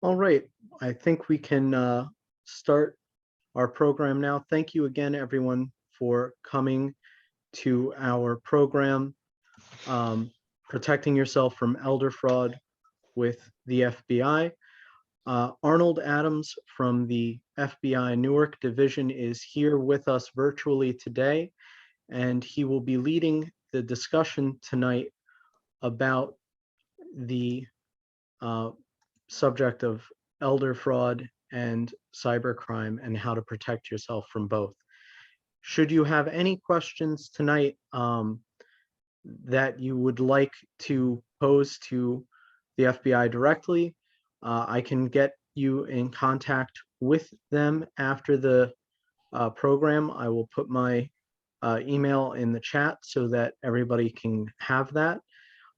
All right, I think we can start our program now. Thank you again, everyone, for coming to our program, Protecting Yourself from Elder Fraud with the FBI. Arnold Adams from the FBI Newark Division is here with us virtually today, and he will be leading the discussion tonight about the subject of elder fraud and cybercrime and how to protect yourself from both. Should you have any questions tonight that you would like to pose to the FBI directly, I can get you in contact with them after the program. I will put my email in the chat so that everybody can have that.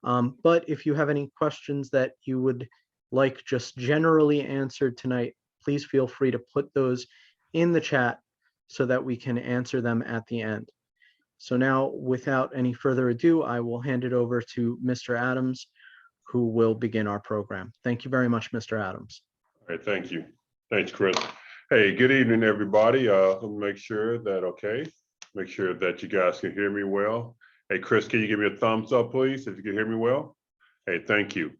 But if you have any questions that you would like just generally answered tonight, please feel free to put those in the chat so that we can answer them at the end. So now, without any further ado, I will hand it over to Mr. Adams, who will begin our program. Thank you very much, Mr. Adams. All right, thank you. Thanks, Chris. Hey, good evening, everybody. Let me make sure that you guys can hear me well. Hey, Chris, can you give me a thumbs up, please, if you can hear me well? Hey, thank you.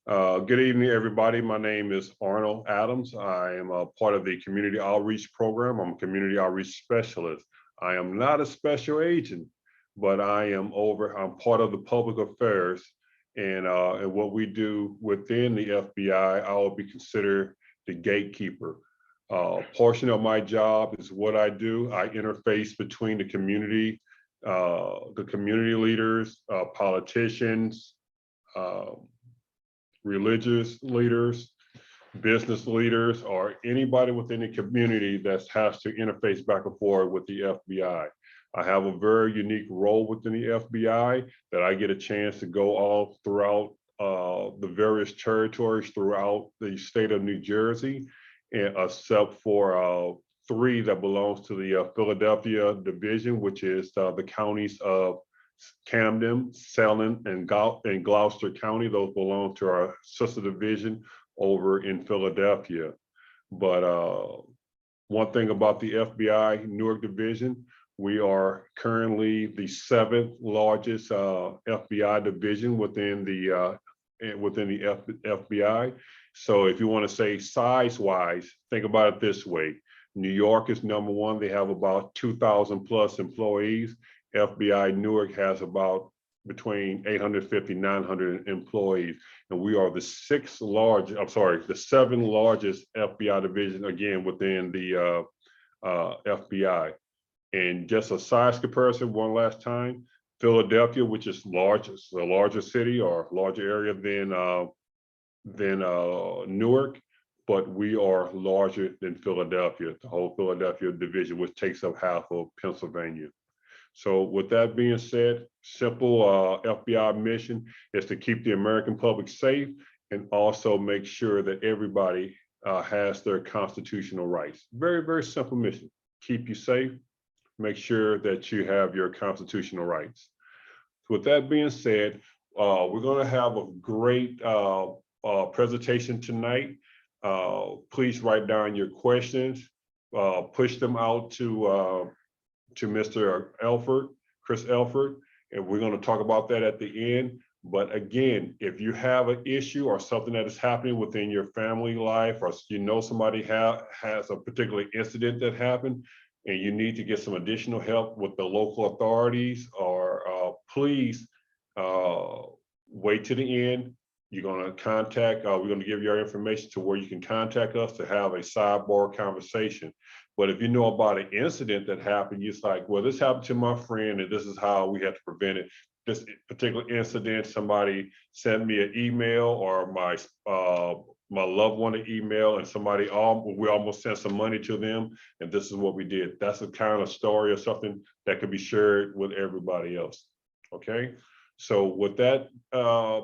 Good evening, everybody. My name is Arnold Adams. I am a part of the community outreach program. I'm a community outreach specialist. I am not a special agent, but I'm part of the public affairs. And what we do within the FBI, I will be considered the gatekeeper. Portion of my job is what I do. I interface between the community leaders, politicians, religious leaders, business leaders, or anybody within the community that has to interface back and forth with the FBI. I have a very unique role within the FBI that I get a chance to go all throughout the various territories throughout the state of New Jersey, and except for 3 that belongs to the Philadelphia division, which is the counties of Camden, Salem, and Gloucester County. Those belong to our sister division over in Philadelphia. But one thing about the FBI Newark division, we are currently the 7th largest FBI division within the FBI. So if you want to say size-wise, think about it this way. New York is number 1. They have about 2,000 plus employees. FBI Newark has about between 850, 900 employees. And we are the 7th largest FBI division, again, within the FBI. And just a size comparison, one last time, Philadelphia, which is largest, a larger city or larger area than Newark, but we are larger than Philadelphia, the whole Philadelphia division, which takes up half of Pennsylvania. So with that being said, simple FBI mission is to keep the American public safe and also make sure that everybody has their constitutional rights. Very, very simple mission. Keep you safe, make sure that you have your constitutional rights. So with that being said, we're going to have a great presentation tonight. Please write down your questions, push them out to Mr. Elford, Chris Elford, and we're going to talk about that at the end. But again, if you have an issue or something that is happening within your family life, or you know somebody has a particular incident that happened, and you need to get some additional help with the local authorities, or please wait to the end. You're going to contact, we're going to give you our information to where you can contact us to have a sidebar conversation. But if you know about an incident that happened, it's like, well, this happened to my friend and this is how we have to prevent it. This particular incident, somebody sent me an email, or my loved one an email, and we almost sent some money to them, and this is what we did. That's a kind of story or something that could be shared with everybody else. Okay, so with that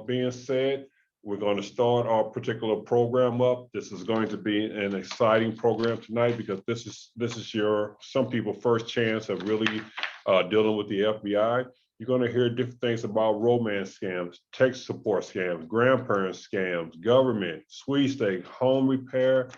being said, we're going to start our particular program up. This is going to be an exciting program tonight because this is some people's first chance of really dealing with the FBI. You're going to hear different things about romance scams, tech support scams, grandparent scams, government, sweepstakes, home repair,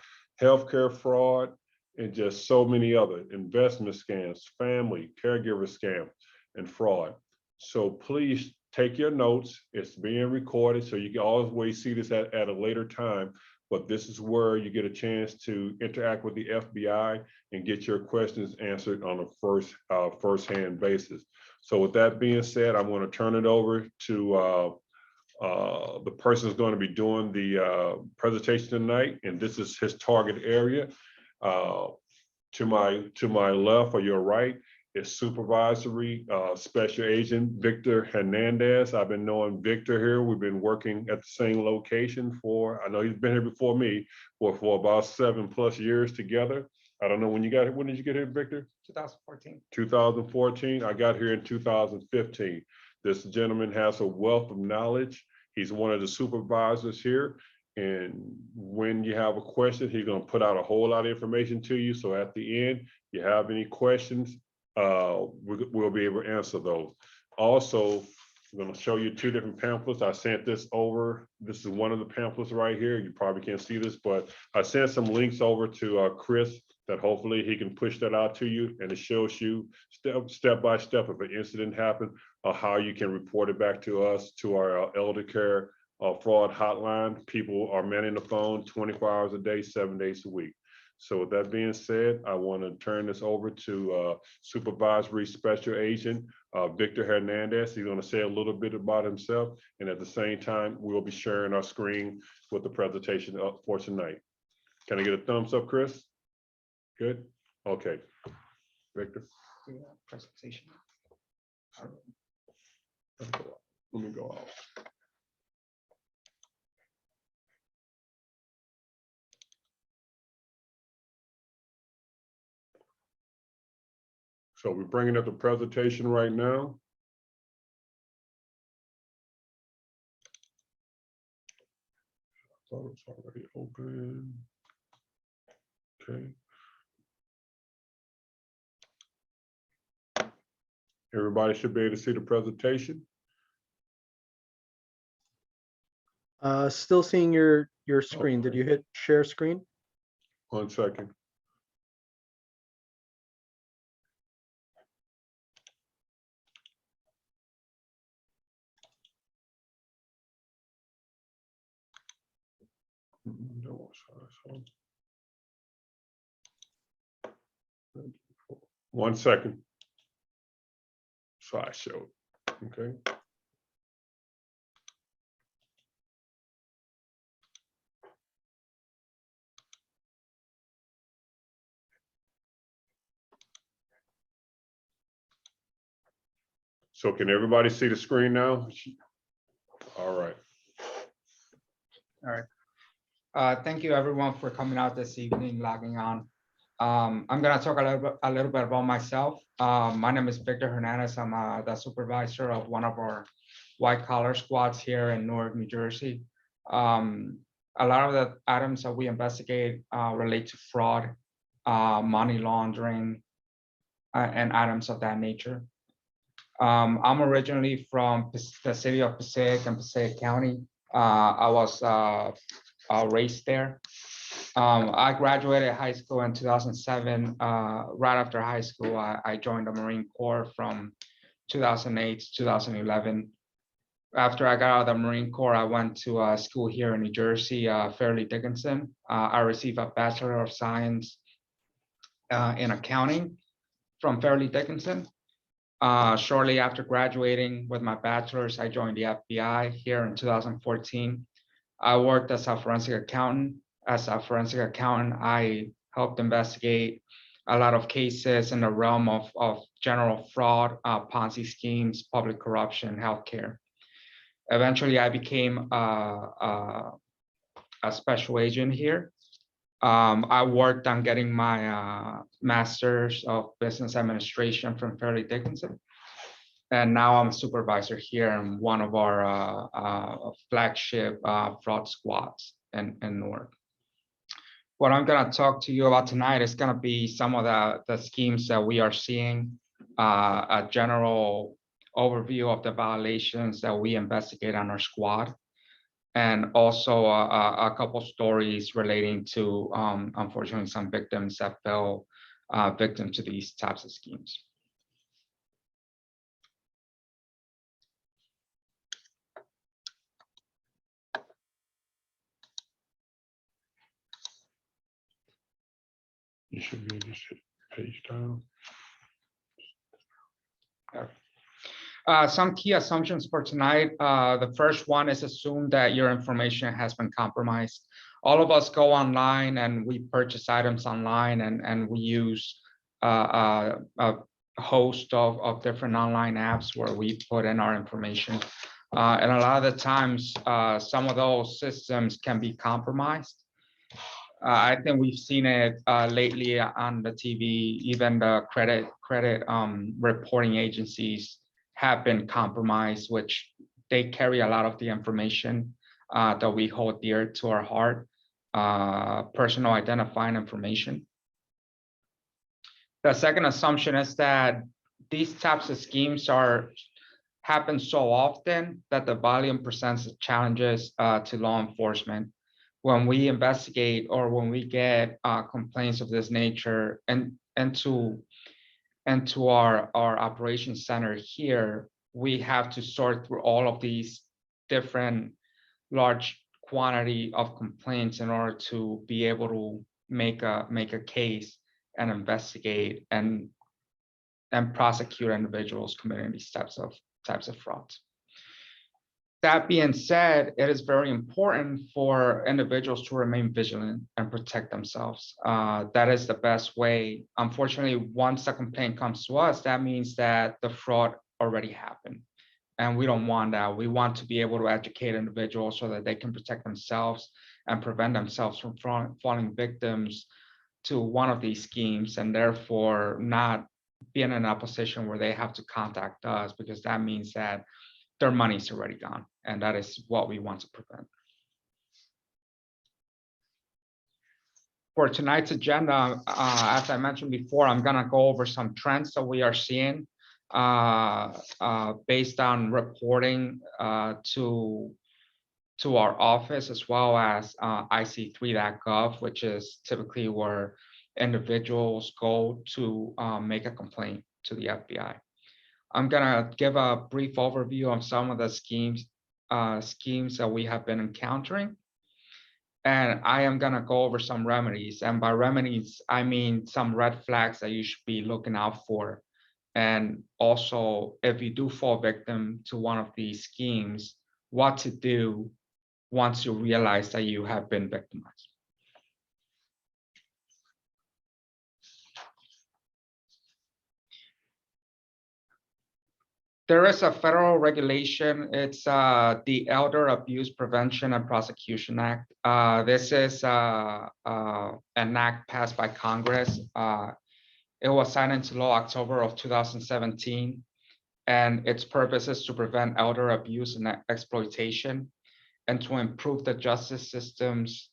healthcare fraud, and just so many other investment scams, family, caregiver scams, and fraud. So please take your notes. It's being recorded, so you can always see this at a later time. But this is where you get a chance to interact with the FBI and get your questions answered on a first-hand basis. So with that being said, I'm going to turn it over to the person who's going to be doing the presentation tonight, and this is his target area. To my left or your right is Supervisory Special Agent Victor Hernandez. I've been knowing Victor here. We've been working at the same location for, I know he's been here before me, for about 7+ years together. I don't know when you got here. When did you get here, Victor? 2014. 2014. I got here in 2015. This gentleman has a wealth of knowledge. He's one of the supervisors here. And when you have a question, he's going to put out a whole lot of information to you. So at the end, you have any questions, we'll be able to answer those. Also, I'm going to show you 2 different pamphlets. I sent this over. This is one of the pamphlets right here. You probably can't see this, but I sent some links over to Chris that hopefully he can push that out to you, and it shows you step by step if an incident happened, or how you can report it back to us, to our elder care fraud hotline. People are manning the phone 24 hours a day, 7 days a week. So with that being said, I want to turn this over to Supervisory Special Agent Victor Hernandez. He's going to say a little bit about himself, and at the same time, we'll be sharing our screen with the presentation for tonight. Can I get a thumbs up, Chris? Good. Okay, Victor. Presentation. Let me go out. So we're bringing up the presentation right now. I thought it was already open. Okay. Everybody should be able to see the presentation. Still seeing your screen. Did you hit share screen? 1 second. No, sorry. 1 second. Slideshow. Okay. So can everybody see the screen now? All right. All right. Thank you everyone for coming out this evening, logging on. I'm going to talk a little bit about myself. My name is Victor Hernandez. I'm the supervisor of one of our white collar squads here in Newark, New Jersey. A lot of the items that we investigate relate to fraud, money laundering, and items of that nature. I'm originally from the city of Passaic and Passaic County. I was raised there. I graduated high school in 2007. Right after high school, I joined the Marine Corps from 2008 to 2011. After I got out of the Marine Corps, I went to school here in New Jersey, Fairleigh Dickinson. I received a Bachelor of Science in accounting from Fairleigh Dickinson. Shortly after graduating with my bachelor's, I joined the FBI here in 2014. I worked as a forensic accountant. As a forensic accountant, I helped investigate a lot of cases in the realm of general fraud, Ponzi schemes, public corruption, healthcare. Eventually, I became a special agent here. I worked on getting my Master's of Business Administration from Fairleigh Dickinson. And now I'm a supervisor here in one of our flagship fraud squads in Newark. What I'm going to talk to you about tonight is going to be some of the schemes that we are seeing, a general overview of the violations that we investigate on our squad, and also a couple stories relating to, unfortunately, some victims that fell victim to these types of schemes. You should be able to hit page down. Some key assumptions for tonight. The first one is assume that your information has been compromised. All of us go online and we purchase items online, and we use a host of different online apps where we put in our information. And a lot of the times, some of those systems can be compromised. I think we've seen it lately on the TV. Even the credit reporting agencies have been compromised, which they carry a lot of the information that we hold dear to our heart, personal identifying information. The second assumption is that these types of schemes happen so often that the volume presents challenges to law enforcement. When we investigate or when we get complaints of this nature into our operations center here, we have to sort through all of these different large quantity of complaints in order to be able to make a case and investigate and prosecute individuals committing these types of frauds. That being said, it is very important for individuals to remain vigilant and protect themselves. That is the best way. Unfortunately, once a complaint comes to us, that means that the fraud already happened. And we don't want that. We want to be able to educate individuals so that they can protect themselves and prevent themselves from falling victims to one of these schemes, and therefore not being in a position where they have to contact us, because that means that their money's already gone, and that is what we want to prevent. For tonight's agenda, as I mentioned before, I'm gonna go over some trends that we are seeing based on reporting to our office, as well as IC3.gov, which is typically where individuals go to make a complaint to the FBI. I'm gonna give a brief overview of some of the schemes that we have been encountering. And I am gonna go over some remedies. And by remedies, I mean some red flags that you should be looking out for. And also, if you do fall victim to one of these schemes, what to do once you realize that you have been victimized. There is a federal regulation. It's the Elder Abuse Prevention and Prosecution Act. This is an act passed by Congress. It was signed into law October of 2017, and its purpose is to prevent elder abuse and exploitation, and to improve the justice system's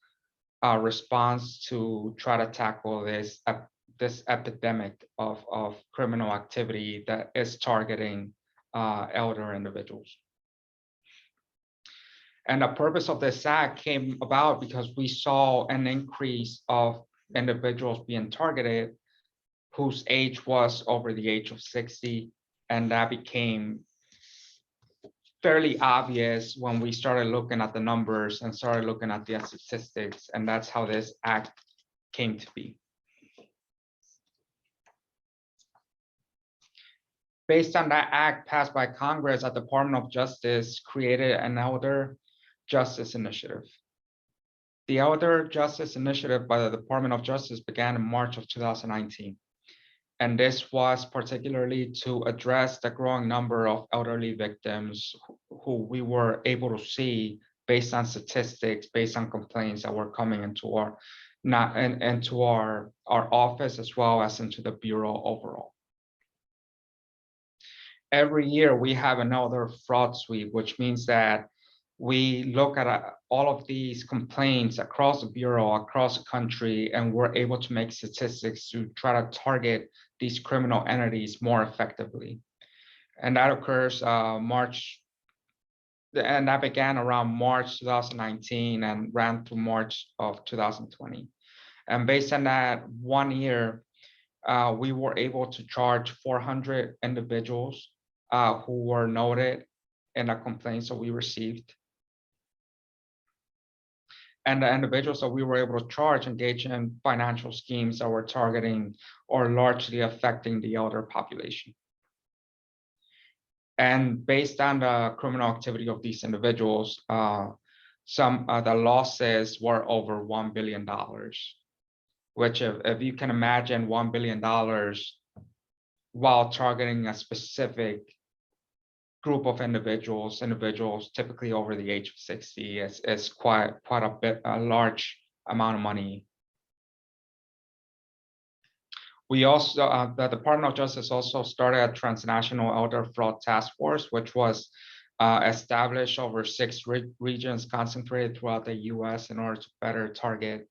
response to try to tackle this epidemic of criminal activity that is targeting elder individuals. And the purpose of this act came about because we saw an increase of individuals being targeted whose age was over the age of 60, and that became fairly obvious when we started looking at the numbers and started looking at the statistics, and that's how this act came to be. Based on that act passed by Congress, the Department of Justice created an Elder Justice Initiative. The Elder Justice Initiative by the Department of Justice began in March of 2019. And this was particularly to address the growing number of elderly victims who we were able to see based on statistics, based on complaints that were coming into our office, as well as into the Bureau overall. Every year we have another fraud sweep, which means that we look at all of these complaints across the Bureau, across the country, and we're able to make statistics to try to target these criminal entities more effectively. And that occurs and that began around March 2019 and ran through March of 2020. And based on that 1 year, we were able to charge 400 individuals who were noted in the complaints that we received. And the individuals that we were able to charge engaged in financial schemes that were targeting or largely affecting the elder population. And based on the criminal activity of these individuals, some of the losses were over $1 billion, which if you can imagine $1 billion while targeting a specific group of individuals typically over the age of 60 is quite a large amount of money. We also, the Department of Justice also started a Transnational Elder Fraud Task Force, which was established over 6 regions concentrated throughout the US in order to better target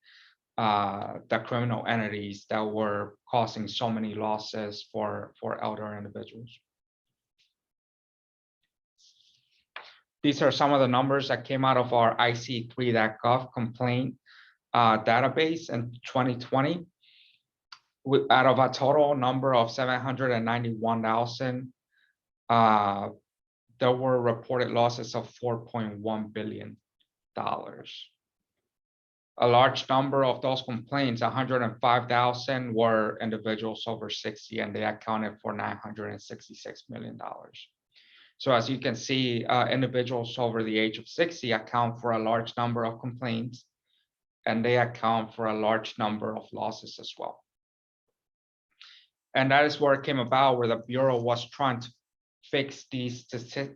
the criminal entities that were causing so many losses for elder individuals. These are some of the numbers that came out of our IC3.gov complaint database in 2020. Out of a total number of 791,000, there were reported losses of $4.1 billion. A large number of those complaints, 105,000, were individuals over 60, and they accounted for $966 million. So as you can see, individuals over the age of 60 account for a large number of complaints, and they account for a large number of losses as well. And that is where it came about, where the Bureau was trying to fix these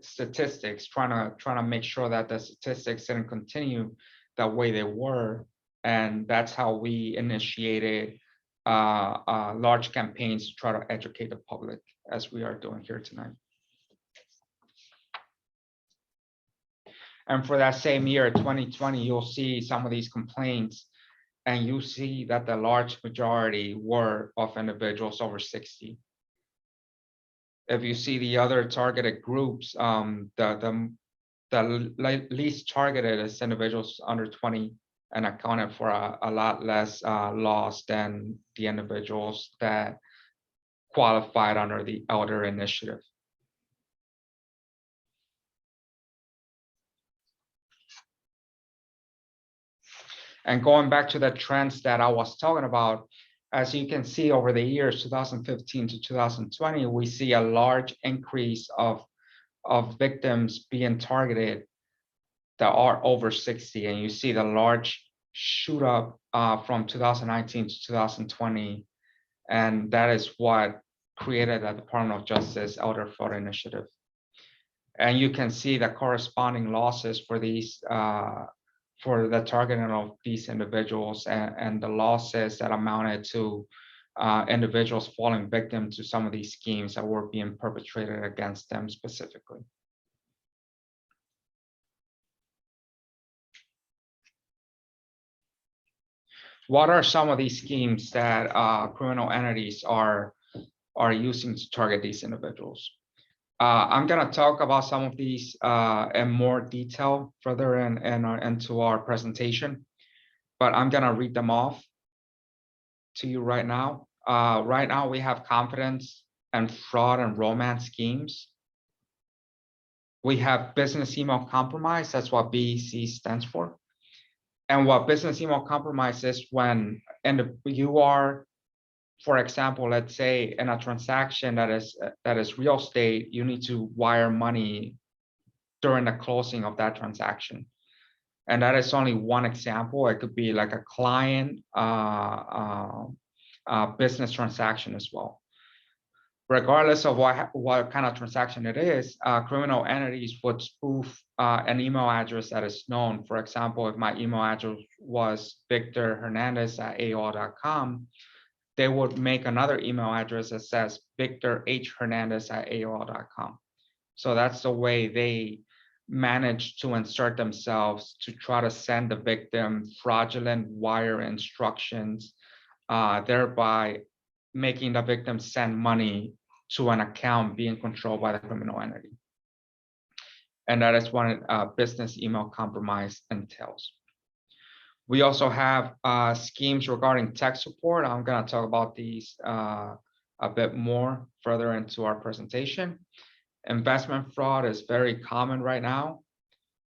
statistics, trying to make sure that the statistics didn't continue the way they were. And that's how we initiated large campaigns to try to educate the public, as we are doing here tonight. And for that same year, 2020, you'll see some of these complaints, and you see that the large majority were of individuals over 60. If you see the other targeted groups, the least targeted is individuals under 20 and accounted for a lot less loss than the individuals that qualified under the Elder Initiative. And going back to the trends that I was talking about, as you can see over the years, 2015 to 2020, we see a large increase of victims being targeted that are over 60. And you see the large shoot up from 2019 to 2020. And that is what created the Department of Justice Elder Fraud Initiative. And you can see the corresponding losses for these for the targeting of these individuals and the losses that amounted to individuals falling victim to some of these schemes that were being perpetrated against them specifically. What are some of these schemes that criminal entities are using to target these individuals? I'm going to talk about some of these in more detail further into our presentation, but I'm going to read them off to you right now. Right now, we have confidence and fraud and romance schemes. We have business email compromise. That's what BEC stands for. And what business email compromise is when you are, for example, let's say in a transaction that is real estate, you need to wire money during the closing of that transaction. And that is only one example. It could be like a client business transaction as well. Regardless of what kind of transaction it is, criminal entities would spoof an email address that is known. For example, if my email address was victorhernandez@aol.com, they would make another email address that says victorhernandez@aol.com. So that's the way they manage to insert themselves to try to send the victim fraudulent wire instructions, thereby making the victim send money to an account being controlled by the criminal entity. And that is what business email compromise entails. We also have schemes regarding tech support. I'm going to talk about these a bit more further into our presentation. Investment fraud is very common right now.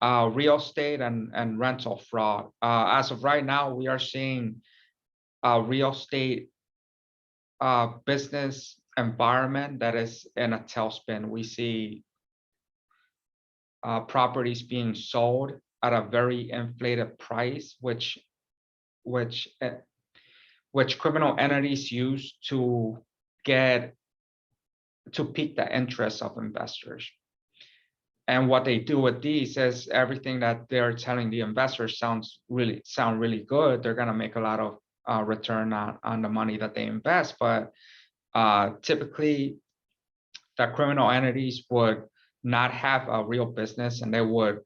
Real estate and rental fraud. As of right now, we are seeing real estate business environment that is in a tailspin. We see properties being sold at a very inflated price, which criminal entities use to pique the interest of investors. And what they do with these is everything that they're telling the investors sound really good. They're gonna make a lot of return on the money that they invest, but typically the criminal entities would not have a real business, and they would,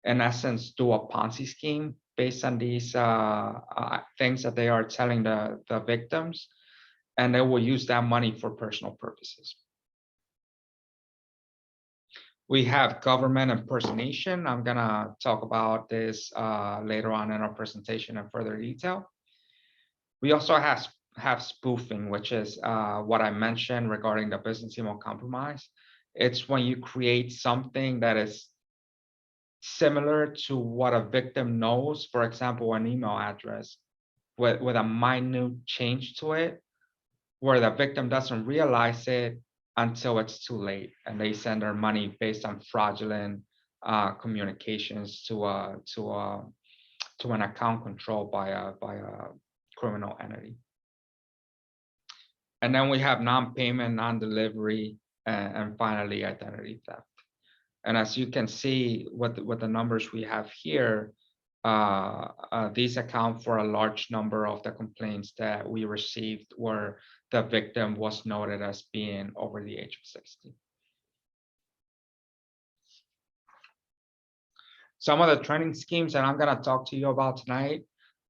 in essence, do a Ponzi scheme based on these things that they are telling the victims, and they will use that money for personal purposes. We have government impersonation. I'm gonna talk about this later on in our presentation in further detail. We also have spoofing, which is what I mentioned regarding the business email compromise. It's when you create something that is similar to what a victim knows, for example, an email address with a minute change to it, where the victim doesn't realize it until it's too late, and they send their money based on fraudulent communications to an account controlled by a criminal entity. And then we have non-payment, non-delivery, and finally identity theft. And as you can see with the numbers we have here, these account for a large number of the complaints that we received where the victim was noted as being over the age of 60. Some of the training schemes that I'm going to talk to you about tonight,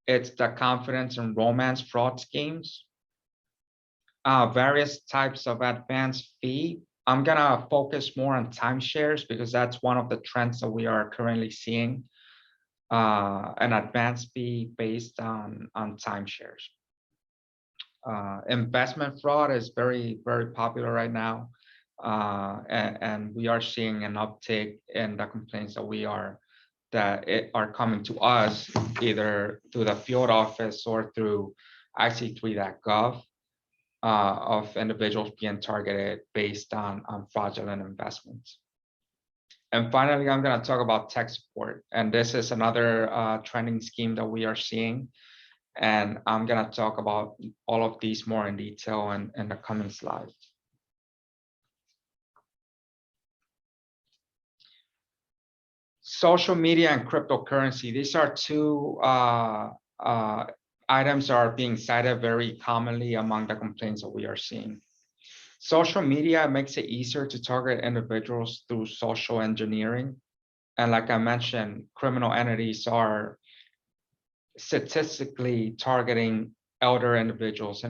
it's the confidence and romance fraud schemes. Various types of advanced fee. I'm going to focus more on timeshares because that's one of the trends that we are currently seeing. An advanced fee based on timeshares. Investment fraud is very popular right now, and we are seeing an uptick in the complaints that are coming to us either through the field office or through IC3.gov of individuals being targeted based on fraudulent investments. And finally, I'm going to talk about tech support. And this is another trending scheme that we are seeing. And I'm going to talk about all of these more in detail in the coming slides. Social media and cryptocurrency. These are two items that are being cited very commonly among the complaints that we are seeing. Social media makes it easier to target individuals through social engineering. And like I mentioned, criminal entities are statistically targeting elder individuals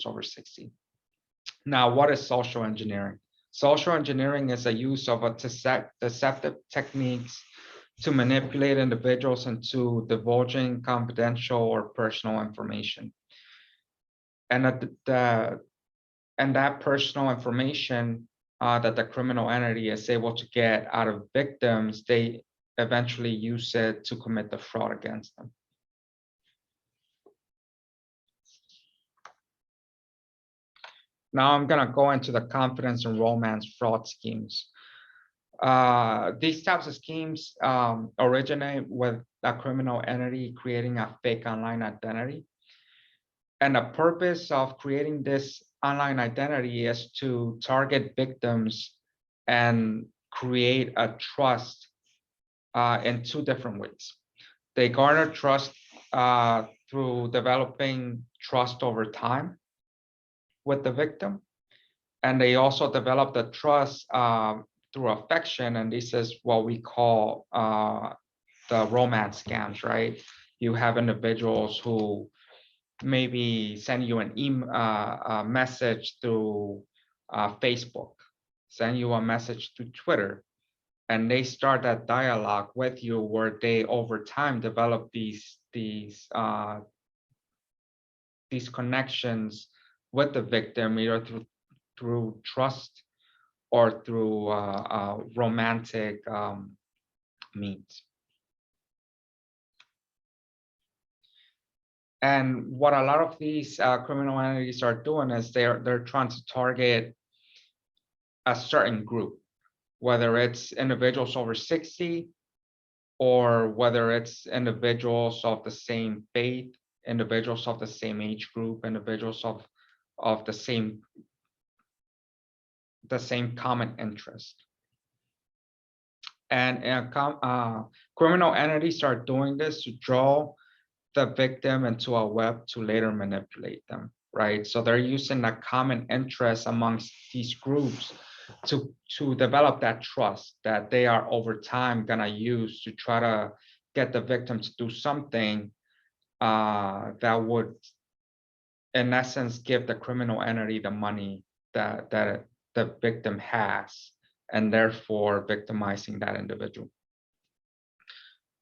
over 60. Now, what is social engineering? Social engineering is a use of deceptive techniques to manipulate individuals into divulging confidential or personal information. And that personal information that the criminal entity is able to get out of victims, they eventually use it to commit the fraud against them. Now I'm going to go into the confidence and romance fraud schemes. These types of schemes originate with a criminal entity creating a fake online identity. And the purpose of creating this online identity is to target victims and create a trust in two different ways. They garner trust through developing trust over time with the victim. And they also develop the trust through affection. And this is what we call the romance scams, right? You have individuals who maybe send you an email message through Facebook, send you a message to Twitter, and they start that dialogue with you where they over time develop these connections with the victim, either through trust or through romantic means. And what a lot of these criminal entities are doing is they're trying to target a certain group, whether it's individuals over 60, or whether it's individuals of the same faith, individuals of the same age group, individuals of the same common interest. And criminal entities are doing this to draw the victim into a web to later manipulate them, right? So they're using a common interest amongst these groups to develop that trust that they are over time gonna use to try to get the victim to do something that would, in essence, give the criminal entity the money that the victim has, and therefore victimizing that individual.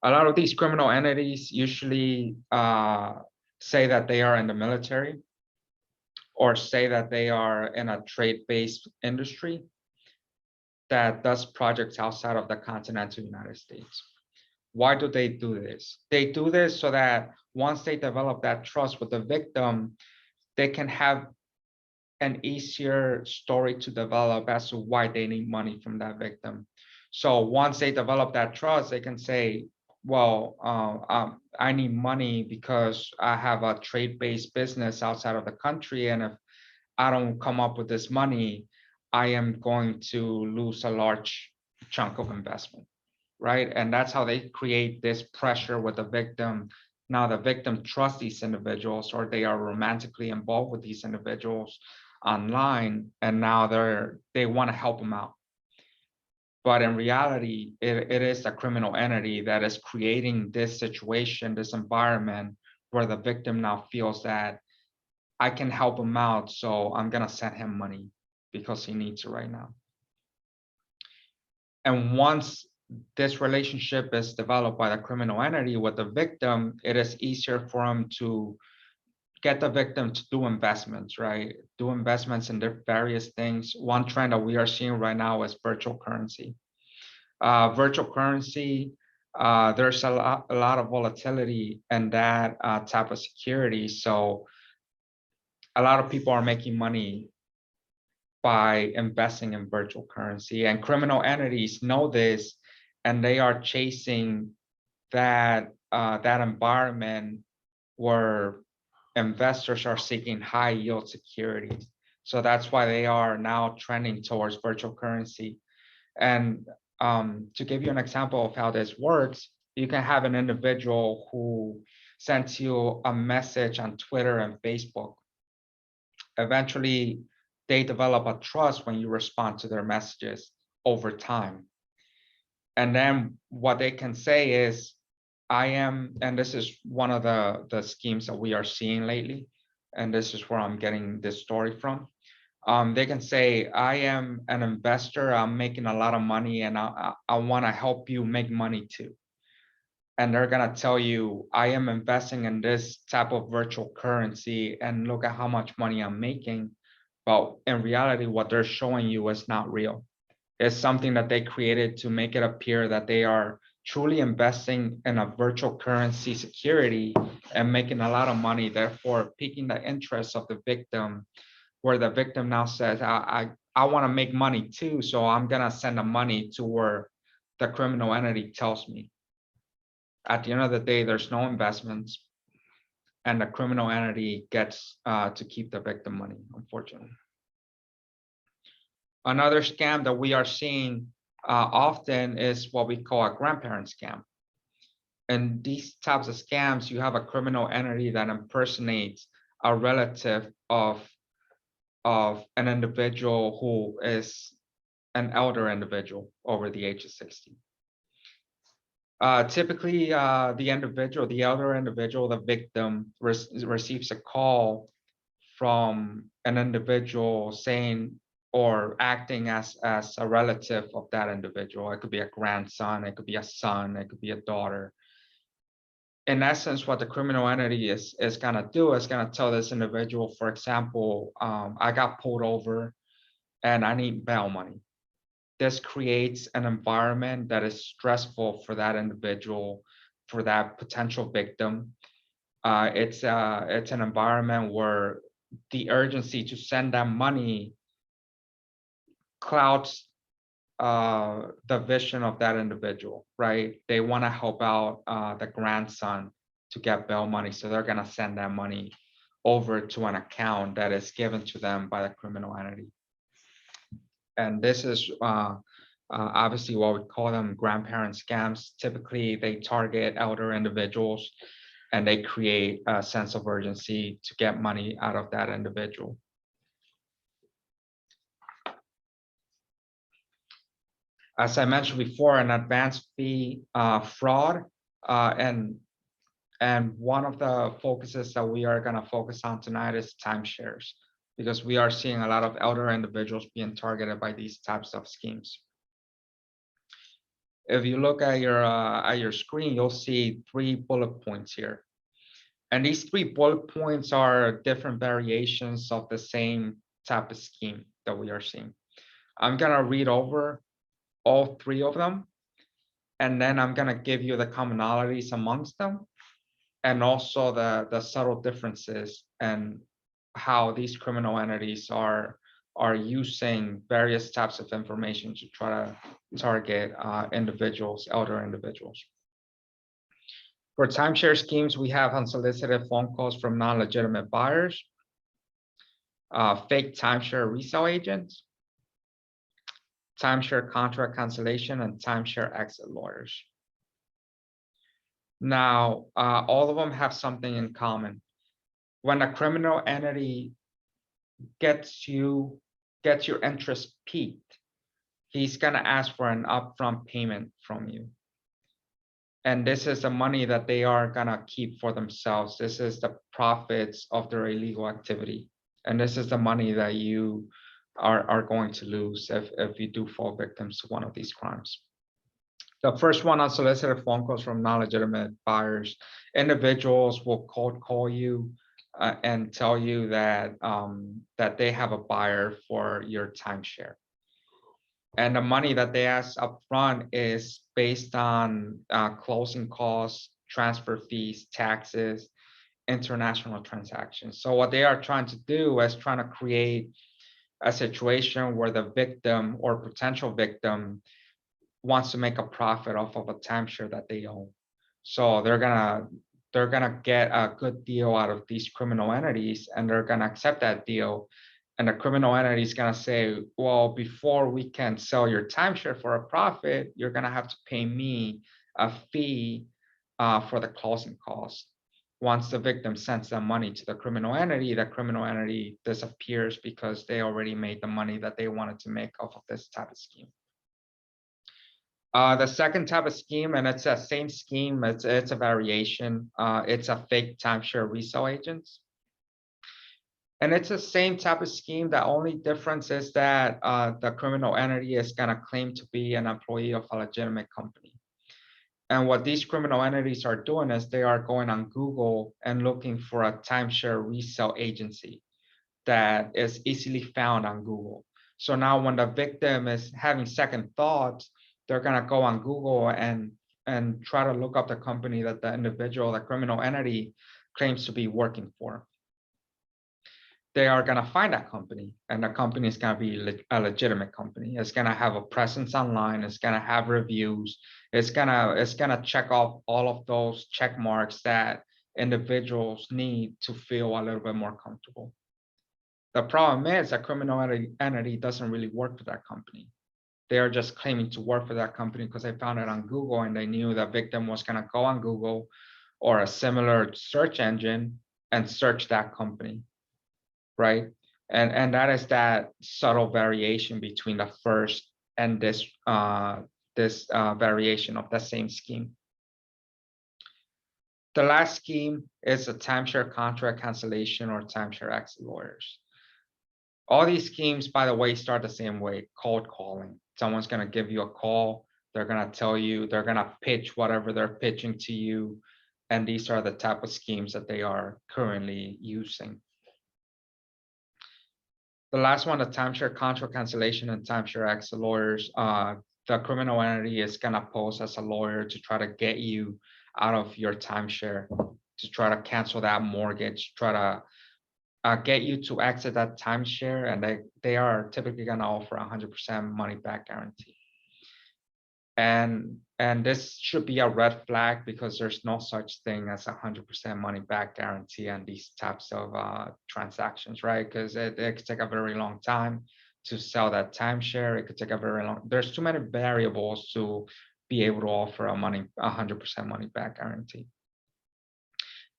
A lot of these criminal entities usually say that they are in the military, or say that they are in a trade-based industry that does projects outside of the continental United States. Why do they do this? They do this so that once they develop that trust with the victim, they can have an easier story to develop as to why they need money from that victim. So once they develop that trust, they can say, well, I need money because I have a trade-based business outside of the country, and if I don't come up with this money, I am going to lose a large chunk of investment, right? And that's how they create this pressure with the victim. Now the victim trusts these individuals, or they are romantically involved with these individuals online, and now they want to help them out. But in reality, it is a criminal entity that is creating this situation, this environment where the victim now feels that I can help him out, so I'm gonna send him money because he needs it right now. And once this relationship is developed by the criminal entity with the victim, it is easier for him to get the victim to do investments, right? Do investments in their various things. One trend that we are seeing right now is virtual currency. Virtual currency, there's a lot of volatility in that type of security. So a lot of people are making money by investing in virtual currency, and criminal entities know this, and they are chasing that environment where investors are seeking high yield securities. So that's why they are now trending towards virtual currency. And to give you an example of how this works, you can have an individual who sends you a message on Twitter and Facebook. Eventually, they develop a trust when you respond to their messages over time. And then what they can say is, I am, and this is one of the schemes that we are seeing lately, and this is where I'm getting this story from. They can say, I am an investor, I'm making a lot of money, and I want to help you make money too. And they're going to tell you, I am investing in this type of virtual currency, and look at how much money I'm making. But in reality, what they're showing you is not real. It's something that they created to make it appear that they are truly investing in a virtual currency security and making a lot of money, therefore piquing the interest of the victim, where the victim now says, I want to make money too, so I'm going to send the money to where the criminal entity tells me. At the end of the day, there's no investments, and the criminal entity gets to keep the victim money, unfortunately. Another scam that we are seeing often is what we call a grandparent scam. And these types of scams, you have a criminal entity that impersonates a relative of an individual who is an elder individual over the age of 60. Typically, the elder individual, the victim, receives a call from an individual saying, or acting as a relative of that individual. It could be a grandson, it could be a son, it could be a daughter. In essence, what the criminal entity is gonna do is gonna tell this individual, for example, I got pulled over and I need bail money. This creates an environment that is stressful for that individual, for that potential victim. It's an environment where the urgency to send them money clouds the vision of that individual, right? They want to help out the grandson to get bail money, so they're going to send that money over to an account that is given to them by the criminal entity. And this is obviously what we call them grandparent scams. Typically, they target elder individuals and they create a sense of urgency to get money out of that individual. As I mentioned before, an advance fee fraud, and one of the focuses that we are going to focus on tonight is timeshares, because we are seeing a lot of elder individuals being targeted by these types of schemes. If you look at your screen, you'll see 3 bullet points here. And these 3 bullet points are different variations of the same type of scheme that we are seeing. I'm going to read over all 3 of them, and then I'm going to give you the commonalities amongst them, and also the subtle differences and how these criminal entities are using various types of information to try to target individuals, elder individuals. For timeshare schemes, we have unsolicited phone calls from non-legitimate buyers, fake timeshare resale agents, timeshare contract cancellation, and timeshare exit lawyers. Now, all of them have something in common. When a criminal entity gets your interest piqued, he's gonna ask for an upfront payment from you. And this is the money that they are gonna keep for themselves. This is the profits of their illegal activity. And this is the money that you are going to lose if you do fall victims to one of these crimes. The first one, unsolicited phone calls from non-legitimate buyers. Individuals will cold call you and tell you that that they have a buyer for your timeshare. And the money that they ask upfront is based on closing costs, transfer fees, taxes, international transactions. So what they are trying to do is trying to create a situation where the victim or potential victim wants to make a profit off of a timeshare that they own. So they're gonna get a good deal out of these criminal entities, and they're gonna accept that deal. And the criminal entity is gonna say, well, before we can sell your timeshare for a profit, you're gonna have to pay me a fee for the closing costs. Once the victim sends the money to the criminal entity disappears because they already made the money that they wanted to make off of this type of scheme. The second type of scheme, and it's the same scheme, it's a variation. It's a fake timeshare resale agents. And it's the same type of scheme. The only difference is that the criminal entity is going to claim to be an employee of a legitimate company. And what these criminal entities are doing is they are going on Google and looking for a timeshare resale agency that is easily found on Google. So now when the victim is having second thoughts, they're going to go on Google and try to look up the company that the individual, the criminal entity, claims to be working for. They are going to find that company, and the company is going to be a legitimate company. It's going to have a presence online. It's going to have reviews. It's going to check off all of those check marks that individuals need to feel a little bit more comfortable. The problem is a criminal entity doesn't really work for that company. They are just claiming to work for that company because they found it on Google and they knew the victim was going to go on Google or a similar search engine and search that company, right? And that is that subtle variation between the first and this variation of the same scheme. The last scheme is a timeshare contract cancellation or timeshare exit lawyers. All these schemes, by the way, start the same way, cold calling. Someone's gonna give you a call, they're gonna tell you, they're gonna pitch whatever they're pitching to you. And these are the type of schemes that they are currently using. The last one, the timeshare contract cancellation and timeshare X, the lawyers, the criminal entity is gonna pose as a lawyer to try to get you out of your timeshare, to try to cancel that mortgage, try to get you to exit that timeshare, and they are typically going to offer 100% money back guarantee. And this should be a red flag because there's no such thing as 100% money back guarantee on these types of transactions, right? Because it could take a very long time to sell that timeshare. It could take a very long. There's too many variables to be able to offer a 100% money back guarantee.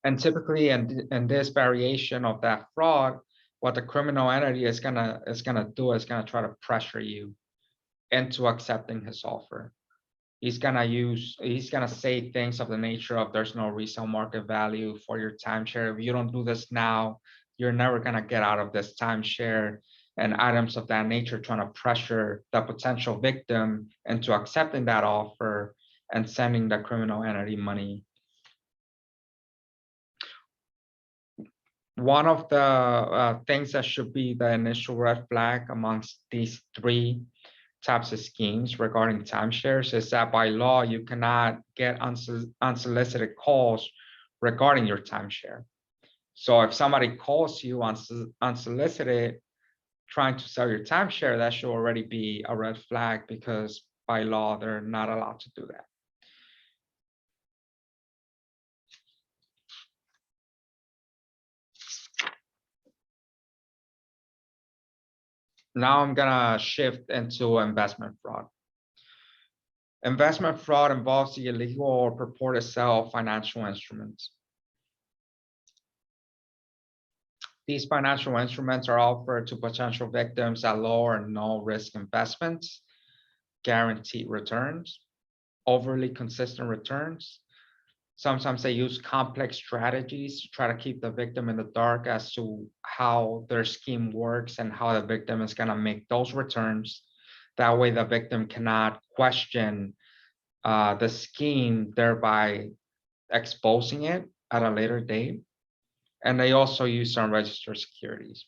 And typically, in this variation of that fraud, what the criminal entity is gonna do is gonna try to pressure you into accepting his offer. He's gonna say things of the nature of there's no resale market value for your timeshare. If you don't do this now, you're never gonna get out of this timeshare, and items of that nature, trying to pressure the potential victim into accepting that offer and sending the criminal entity money. One of the things that should be the initial red flag amongst these three types of schemes regarding timeshares is that by law, you cannot get unsolicited calls regarding your timeshare. So if somebody calls you unsolicited trying to sell your timeshare, that should already be a red flag because by law, they're not allowed to do that. Now I'm gonna shift into investment fraud. Investment fraud involves the illegal or purported sale of financial instruments. These financial instruments are offered to potential victims at low or no risk investments, guaranteed returns, overly consistent returns. Sometimes they use complex strategies to try to keep the victim in the dark as to how their scheme works and how the victim is going to make those returns. That way the victim cannot question the scheme, thereby exposing it at a later date. And they also use unregistered securities.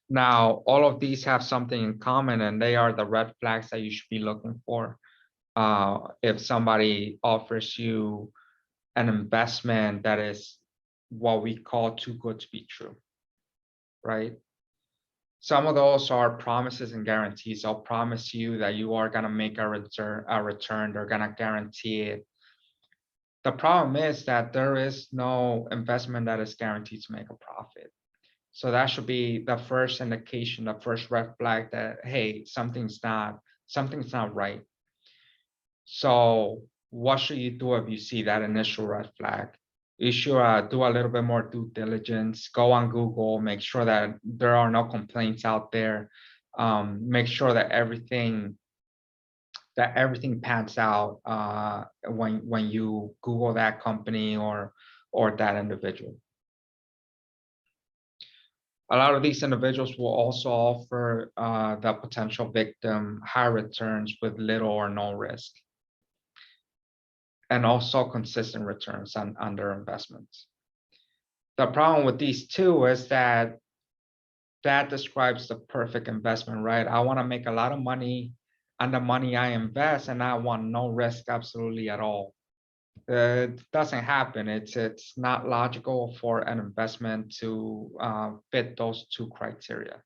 Now, all of these have something in common, and they are the red flags that you should be looking for. If somebody offers you an investment that is what we call too good to be true, right? Some of those are promises and guarantees. They'll promise you that you are going to make a return. They're going to guarantee it. The problem is that there is no investment that is guaranteed to make a profit. So that should be the first indication, the first red flag that, hey, something's not right. So what should you do if you see that initial red flag? You should do a little bit more due diligence, go on Google, make sure that there are no complaints out there, make sure that everything pans out when you Google that company or that individual. A lot of these individuals will also offer the potential victim high returns with little or no risk, and also consistent returns on their investments. The problem with these two is that describes the perfect investment, right? I want to make a lot of money on the money I invest, and I want no risk absolutely at all. It doesn't happen. It's not logical for an investment to fit those two criteria.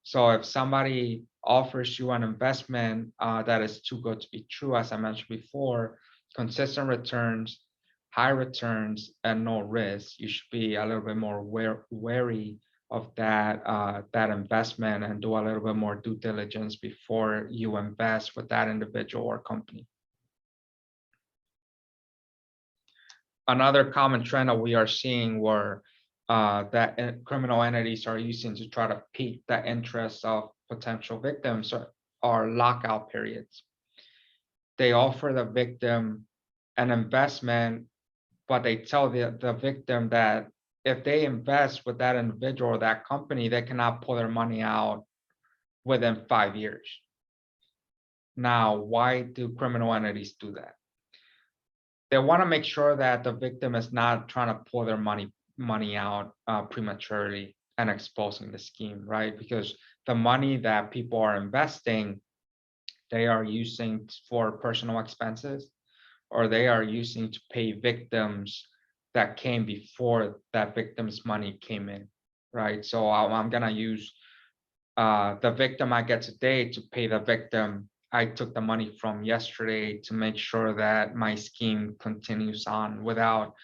So if somebody offers you an investment that is too good to be true, as I mentioned before, consistent returns, high returns, and no risk, you should be a little bit more wary of that investment and do a little bit more due diligence before you invest with that individual or company. Another common trend that we are seeing where that criminal entities are using to try to pique the interest of potential victims are lockout periods. They offer the victim an investment, but they tell the victim that if they invest with that individual or that company, they cannot pull their money out within 5 years. Now, why do criminal entities do that? They want to make sure that the victim is not trying to pull their money out prematurely and exposing the scheme, right? Because the money that people are investing, they are using for personal expenses, or they are using to pay victims that came before that victim's money came in, right? So I'm gonna use the victim I get today to pay the victim I took the money from yesterday, to make sure that my scheme continues on without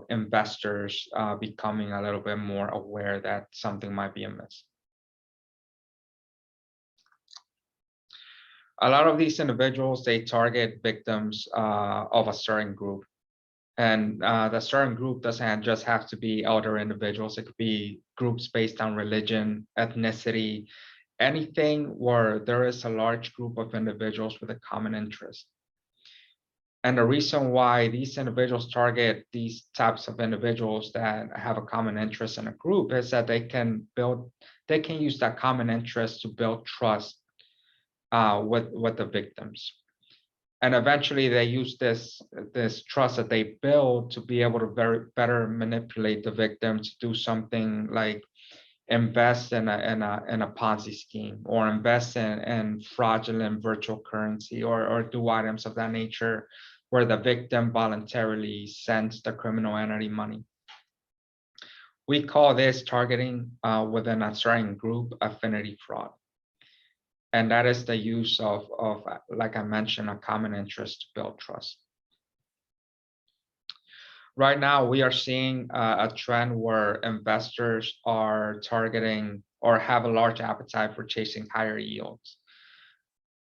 investors becoming a little bit more aware that something might be amiss. A lot of these individuals, they target victims of a certain group. And the certain group doesn't just have to be elder individuals. It could be groups based on religion, ethnicity, anything where there is a large group of individuals with a common interest. And the reason why these individuals target these types of individuals that have a common interest in a group is that they can use that common interest to build trust with the victims. And eventually they use this trust that they build to be able to better manipulate the victim to do something like invest in a Ponzi scheme, or invest in fraudulent virtual currency, or do items of that nature where the victim voluntarily sends the criminal entity money. We call this targeting within a certain group affinity fraud. And that is the use of, like I mentioned, a common interest to build trust. Right now, we are seeing a trend where investors are targeting or have a large appetite for chasing higher yields.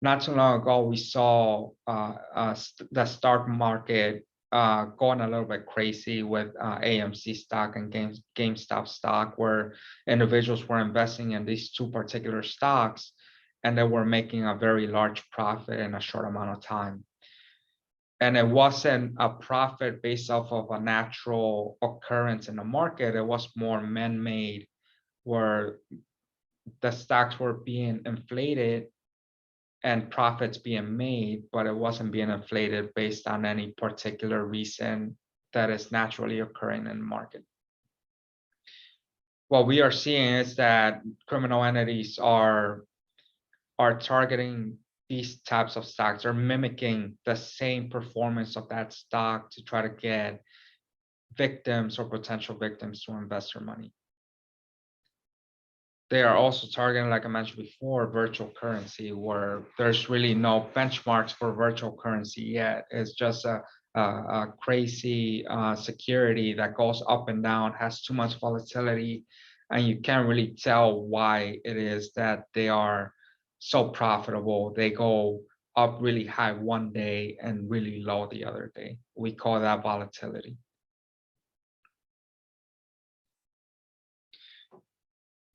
Not too long ago, we saw the stock market going a little bit crazy with AMC stock and GameStop stock, where individuals were investing in these two particular stocks, and they were making a very large profit in a short amount of time. And it wasn't a profit based off of a natural occurrence in the market. It was more man-made, where the stocks were being inflated and profits being made, but it wasn't being inflated based on any particular reason that is naturally occurring in the market. What we are seeing is that criminal entities are targeting these types of stocks, are mimicking the same performance of that stock to try to get victims or potential victims to invest their money. They are also targeting, like I mentioned before, virtual currency, where there's really no benchmarks for virtual currency yet. It's just a crazy security that goes up and down, has too much volatility, and you can't really tell why it is that they are so profitable. They go up really high one day and really low the other day. We call that volatility.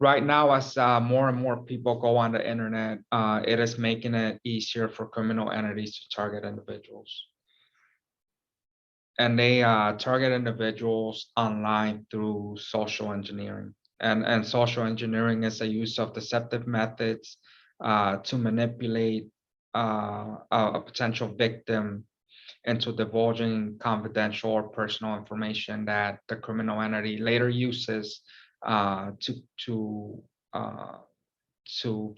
Right now, as more and more people go on the internet, it is making it easier for criminal entities to target individuals. And they target individuals online through social engineering. And social engineering is the use of deceptive methods to manipulate a potential victim into divulging confidential or personal information that the criminal entity later uses to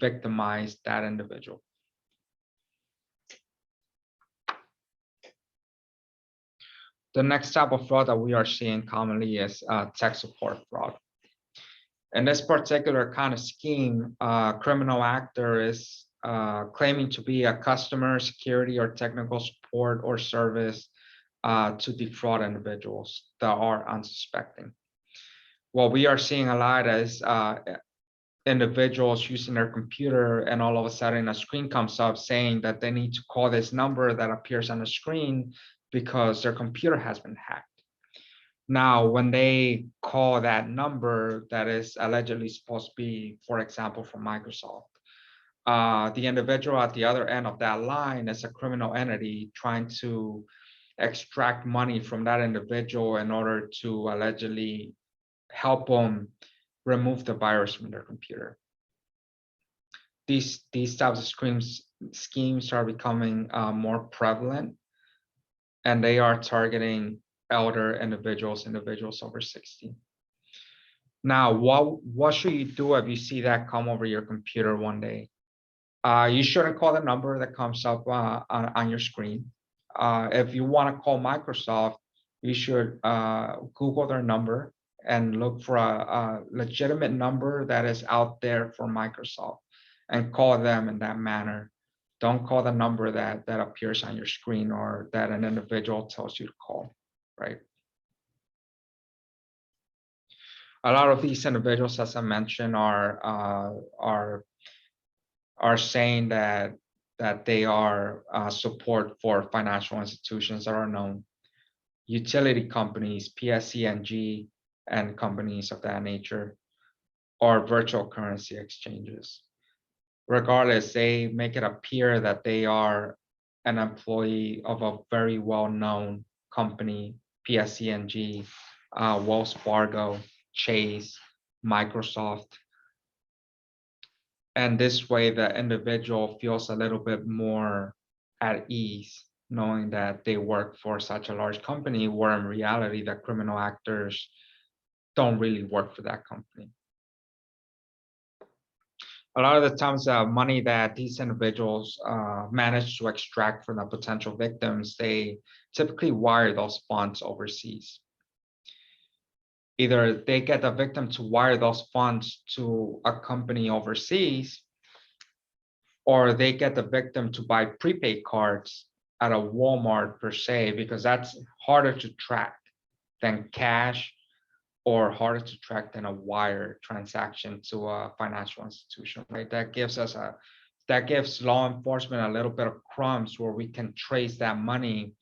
victimize that individual. The next type of fraud that we are seeing commonly is tech support fraud. In this particular kind of scheme, criminal actor is claiming to be a customer security or technical support or service to defraud individuals that are unsuspecting. What we are seeing a lot is individuals using their computer, and all of a sudden a screen comes up saying that they need to call this number that appears on the screen because their computer has been hacked. Now, when they call that number that is allegedly supposed to be, for example, from Microsoft, the individual at the other end of that line is a criminal entity trying to extract money from that individual in order to allegedly help them remove the virus from their computer. These types of schemes are becoming more prevalent, and they are targeting elder individuals over 60. Now, what should you do if you see that come over your computer one day? You shouldn't call the number that comes up on your screen. If you want to call Microsoft, you should Google their number and look for a legitimate number that is out there for Microsoft and call them in that manner. Don't call the number that appears on your screen or that an individual tells you to call, right? A lot of these individuals, as I mentioned, are saying that they are support for financial institutions that are known, utility companies, PSE&G, and companies of that nature, or virtual currency exchanges. Regardless, they make it appear that they are an employee of a very well-known company, PSE&G, Wells Fargo, Chase, Microsoft. And this way, the individual feels a little bit more at ease, knowing that they work for such a large company, where in reality, the criminal actors don't really work for that company. A lot of the times, the money that these individuals manage to extract from the potential victims, they typically wire those funds overseas. Either they get the victim to wire those funds to a company overseas, or they get the victim to buy prepaid cards at a Walmart per se, because that's harder to track than cash, or harder to track than a wire transaction to a financial institution, right? That gives law enforcement a little bit of crumbs where we can trace that money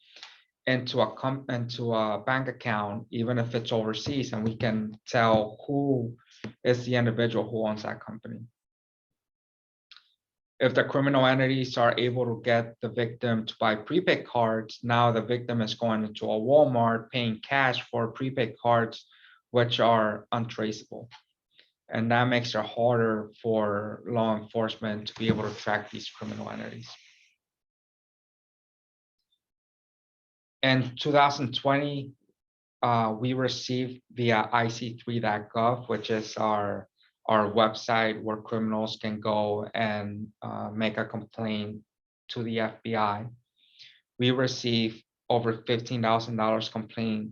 into a bank account, even if it's overseas, and we can tell who is the individual who owns that company. If the criminal entities are able to get the victim to buy prepaid cards, now the victim is going into a Walmart paying cash for prepaid cards, which are untraceable. And that makes it harder for law enforcement to be able to track these criminal entities. In 2020, we received via ic3.gov, which is our website where criminals can go and make a complaint to the FBI. We received over $15,000 complaint,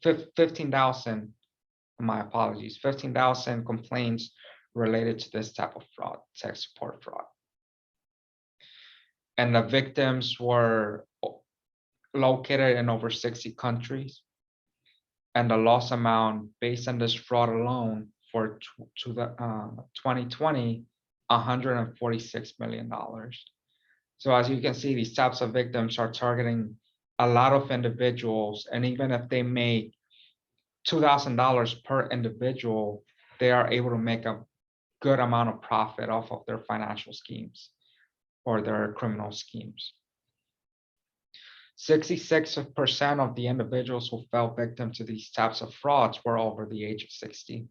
15,000, my apologies, 15,000 complaints related to this type of fraud, tech support fraud. And the victims were located in over 60 countries. And the loss amount based on this fraud alone for 2020, $146 million. So as you can see, these types of victims are targeting a lot of individuals, and even if they make $2,000 per individual, they are able to make a good amount of profit off of their financial schemes or their criminal schemes. 66% of the individuals who fell victim to these types of frauds were over the age of 60.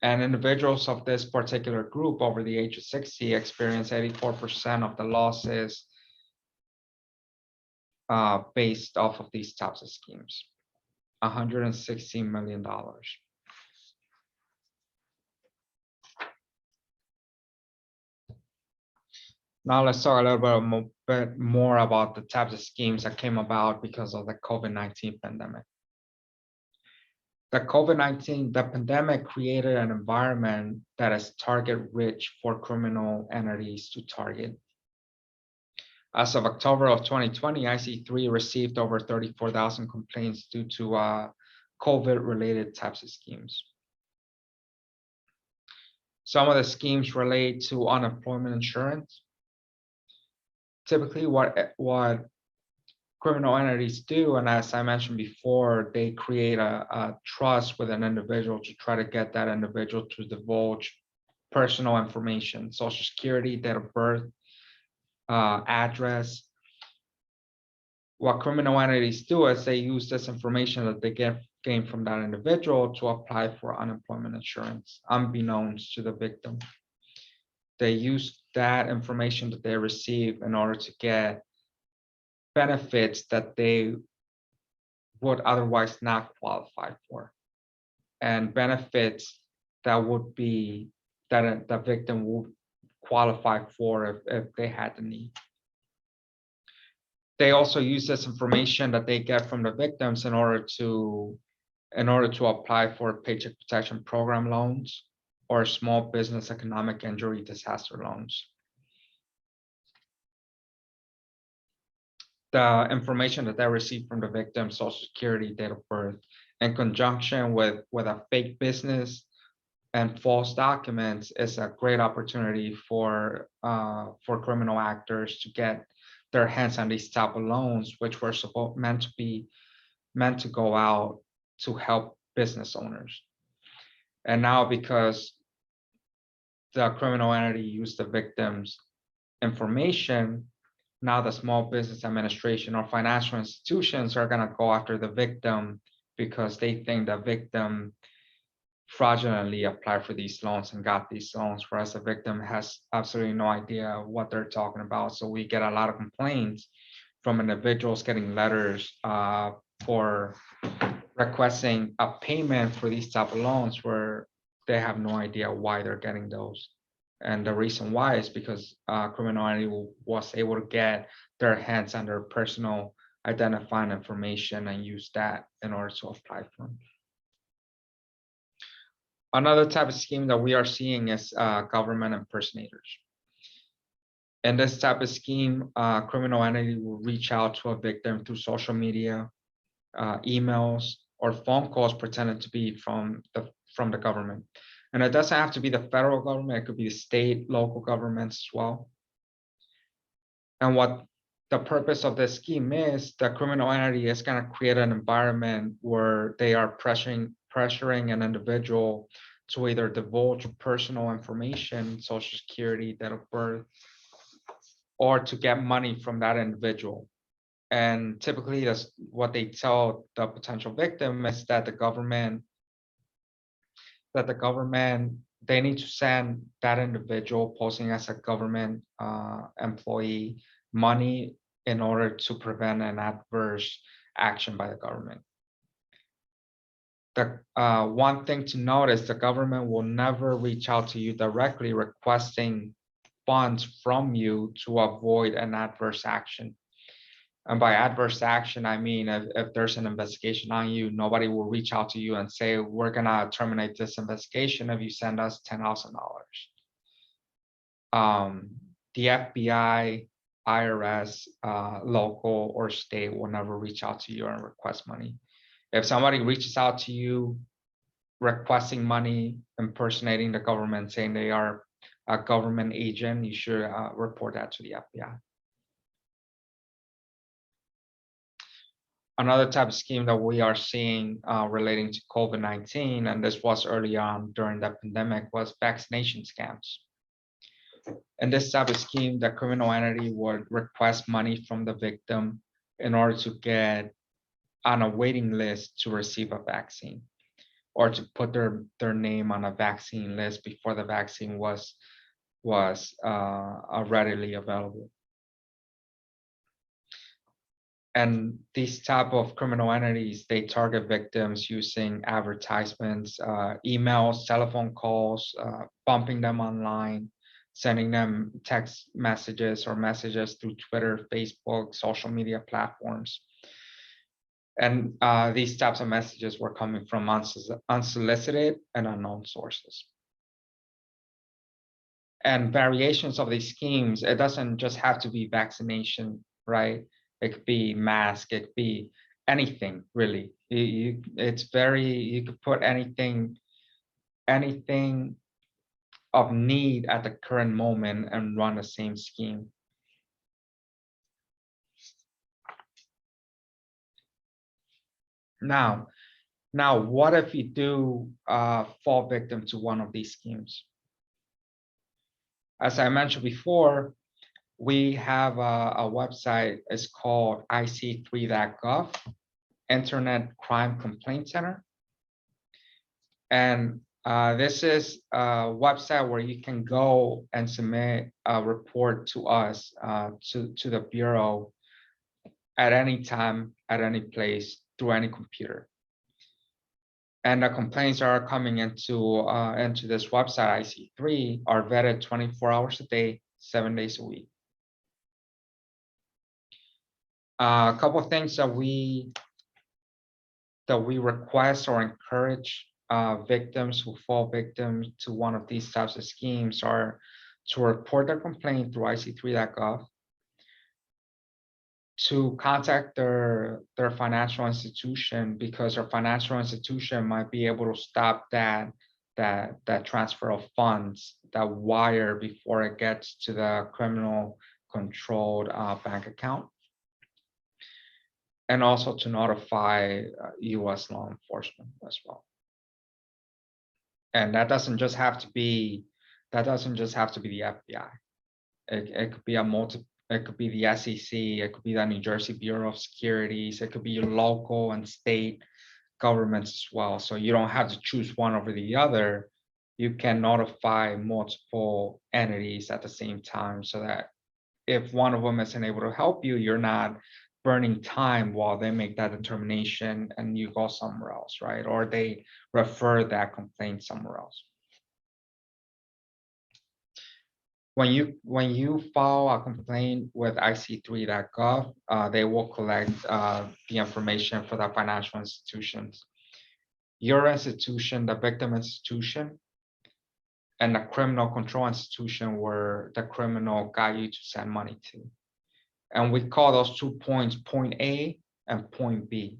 And individuals of this particular group over the age of 60 experienced 84% of the losses based off of these types of schemes, $116 million. Now let's talk a little bit more about the types of schemes that came about because of the COVID-19 pandemic. The pandemic created an environment that is target rich for criminal entities to target. As of October of 2020, IC3 received over 34,000 complaints due to COVID-related types of schemes. Some of the schemes relate to unemployment insurance. Typically, what criminal entities do, and as I mentioned before, they create a trust with an individual to try to get that individual to divulge personal information, social security, date of birth, address, what criminal entities do is they use this information that they gain from that individual to apply for unemployment insurance, unbeknownst to the victim. They use that information that they receive in order to get benefits that they would otherwise not qualify for, and benefits that would be that the victim would qualify for if they had the need. They also use this information that they get from the victims in order to apply for paycheck protection program loans or small business economic injury disaster loans. The information that they receive from the victim, social security, date of birth, in conjunction with a fake business and false documents, is a great opportunity for criminal actors to get their hands on these type of loans, which were meant to go out to help business owners. And now, because the criminal entity used the victim's information, now the Small Business Administration or financial institutions are going to go after the victim because they think the victim fraudulently applied for these loans and got these loans, whereas the victim has absolutely no idea what they're talking about. So we get a lot of complaints from individuals getting letters for requesting a payment for these type of loans where they have no idea why they're getting those. And the reason why is because criminal entity was able to get their hands on their personal identifying information and use that in order to apply for them. Another type of scheme that we are seeing is government impersonators. In this type of scheme, criminal entity will reach out to a victim through social media, emails, or phone calls pretending to be from the government. And it doesn't have to be the federal government, it could be the state, local governments as well. And what the purpose of this scheme is, the criminal entity is going to create an environment where they are pressuring an individual to either divulge personal information, social security, date of birth, or to get money from that individual. And typically, that's what they tell the potential victim is that the government, they need to send that individual posing as a government employee money in order to prevent an adverse action by the government. The one thing to note is the government will never reach out to you directly requesting funds from you to avoid an adverse action. And by adverse action, I mean, if there's an investigation on you, nobody will reach out to you and say, we're gonna terminate this investigation if you send us $10,000. The FBI, IRS, local or state will never reach out to you and request money. If somebody reaches out to you requesting money, impersonating the government, saying they are a government agent, you should report that to the FBI. Another type of scheme that we are seeing relating to COVID-19, and this was early on during the pandemic, was vaccination scams. In this type of scheme, the criminal entity would request money from the victim in order to get on a waiting list to receive a vaccine, or to put their name on a vaccine list before the vaccine was readily available. And these type of criminal entities, they target victims using advertisements, emails, telephone calls, bumping them online, sending them text messages or messages through Twitter, Facebook, social media platforms. And these types of messages were coming from unsolicited and unknown sources. And variations of these schemes, it doesn't just have to be vaccination, right? It could be mask, it could be anything, really. You could put anything of need at the current moment and run the same scheme. Now, what if you do fall victim to one of these schemes? As I mentioned before, we have a website. It's called ic3.gov, Internet Crime Complaint Center. And this is a website where you can go and submit a report to us, to the Bureau at any time, at any place, through any computer. And the complaints that are coming into this website, IC3, are vetted 24 hours a day, 7 days a week. A couple of things that we request or encourage victims who fall victim to one of these types of schemes are to report their complaint through ic3.gov, to contact their financial institution, because their financial institution might be able to stop that transfer of funds, that wire, before it gets to the criminal controlled bank account. And also to notify US law enforcement as well. And that doesn't just have to be the FBI. It could be it could be the SEC, it could be the New Jersey Bureau of Securities, it could be your local and state governments as well. So you don't have to choose one over the other. You can notify multiple entities at the same time, so that if one of them isn't able to help you, you're not burning time while they make that determination and you go somewhere else, right? Or they refer that complaint somewhere else. When you file a complaint with ic3.gov, they will collect the information for the financial institutions. Your institution, the victim institution, and the criminal control institution where the criminal got you to send money to. And we call those 2 points point A and point B.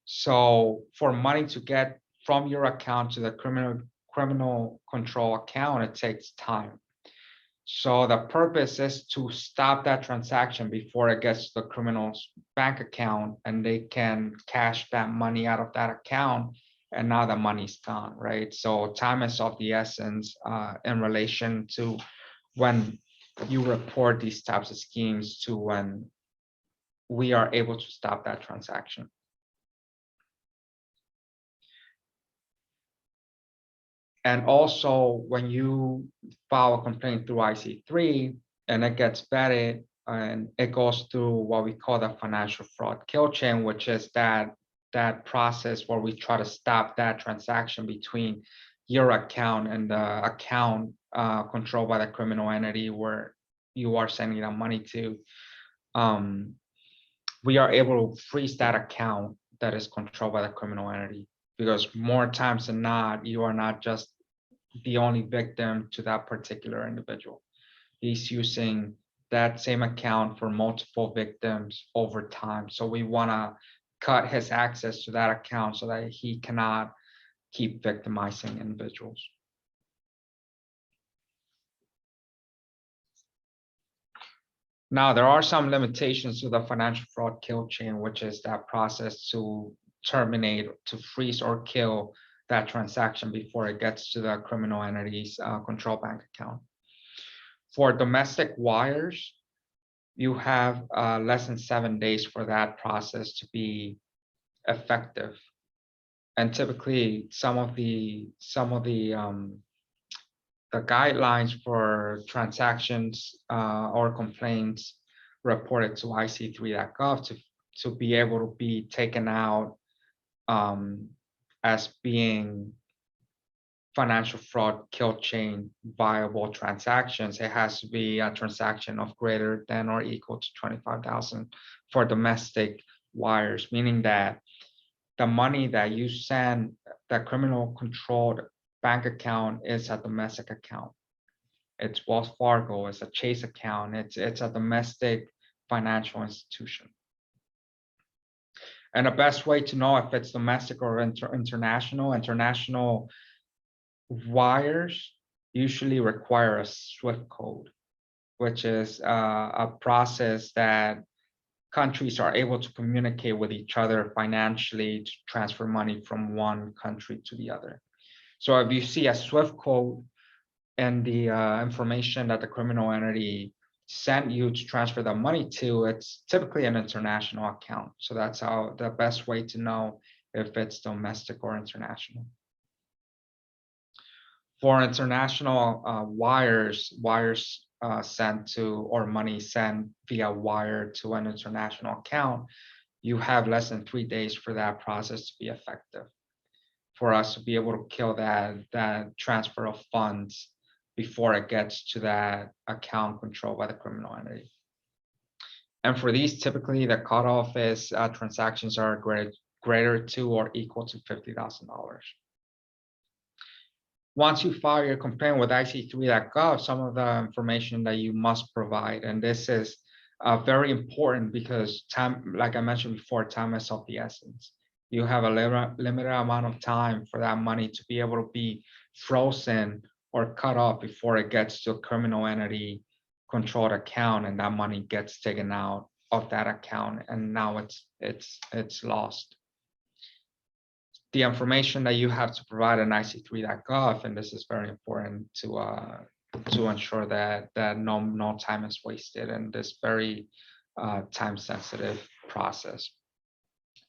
So for money to get from your account to the criminal control account, it takes time. So the purpose is to stop that transaction before it gets to the criminal's bank account, and they can cash that money out of that account, and now the money's gone, right? So time is of the essence in relation to when you report these types of schemes to when we are able to stop that transaction. And also, when you file a complaint through IC3 and it gets vetted and it goes through what we call the financial fraud kill chain, which is that process where we try to stop that transaction between your account and the account controlled by the criminal entity where you are sending that money to. We are able to freeze that account that is controlled by the criminal entity, because more times than not, you are not just the only victim to that particular individual. He's using that same account for multiple victims over time. So we want to cut his access to that account so that he cannot keep victimizing individuals. Now, there are some limitations to the financial fraud kill chain, which is that process to terminate, to freeze or kill that transaction before it gets to the criminal entity's control bank account. For domestic wires, you have less than 7 days for that process to be effective. And typically, some of the guidelines for transactions or complaints reported to ic3.gov to be able to be taken out as being financial fraud kill chain viable transactions, it has to be a transaction of greater than or equal to 25,000 for domestic wires, meaning that the money that you send, the criminal controlled bank account, is a domestic account. It's Wells Fargo, it's a Chase account, it's a domestic financial institution. And the best way to know if it's domestic or international wires usually require a SWIFT code, which is a process that countries are able to communicate with each other financially to transfer money from one country to the other. So if you see a SWIFT code and the information that the criminal entity sent you to transfer the money to, it's typically an international account. So that's how the best way to know if it's domestic or international. For international wires sent to, or money sent via wire to an international account, you have less than 3 days for that process to be effective, for us to be able to kill that transfer of funds before it gets to that account controlled by the criminal entity. And for these, typically the cutoff is transactions are greater to or equal to $50,000. Once you file your complaint with IC3.gov, some of the information that you must provide, and this is very important because time, like I mentioned before, time is of the essence. You have a limited amount of time for that money to be able to be frozen or cut off before it gets to a criminal entity controlled account, and that money gets taken out of that account, and now it's lost. The information that you have to provide in IC3.gov, and this is very important to ensure that no time is wasted in this very time-sensitive process.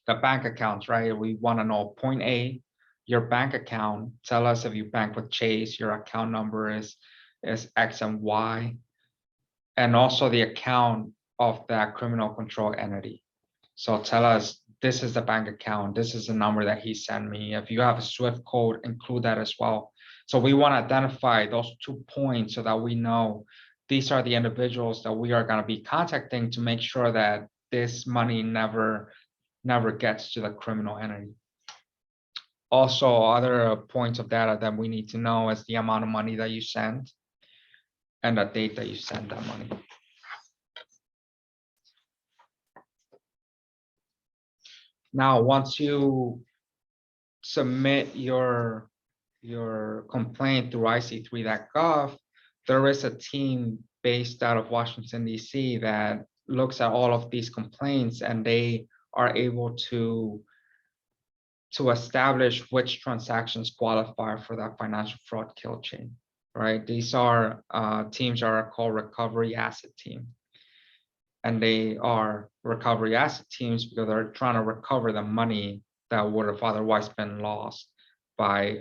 The bank accounts, right? We want to know point A, your bank account. Tell us if you bank with Chase, your account number is X and Y, and also the account of that criminal control entity. So tell us, this is the bank account, this is the number that he sent me. If you have a SWIFT code, include that as well. So we want to identify those 2 points so that we know these are the individuals that we are going to be contacting to make sure that this money never gets to the criminal entity. Also, other points of data that we need to know is the amount of money that you send and the date that you send that money. Now, once you submit your complaint through IC3.gov, there is a team based out of Washington, D.C. that looks at all of these complaints, and they are able to establish which transactions qualify for that financial fraud kill chain, right? These are teams are called recovery asset team. And they are recovery asset teams because they're trying to recover the money that would have otherwise been lost by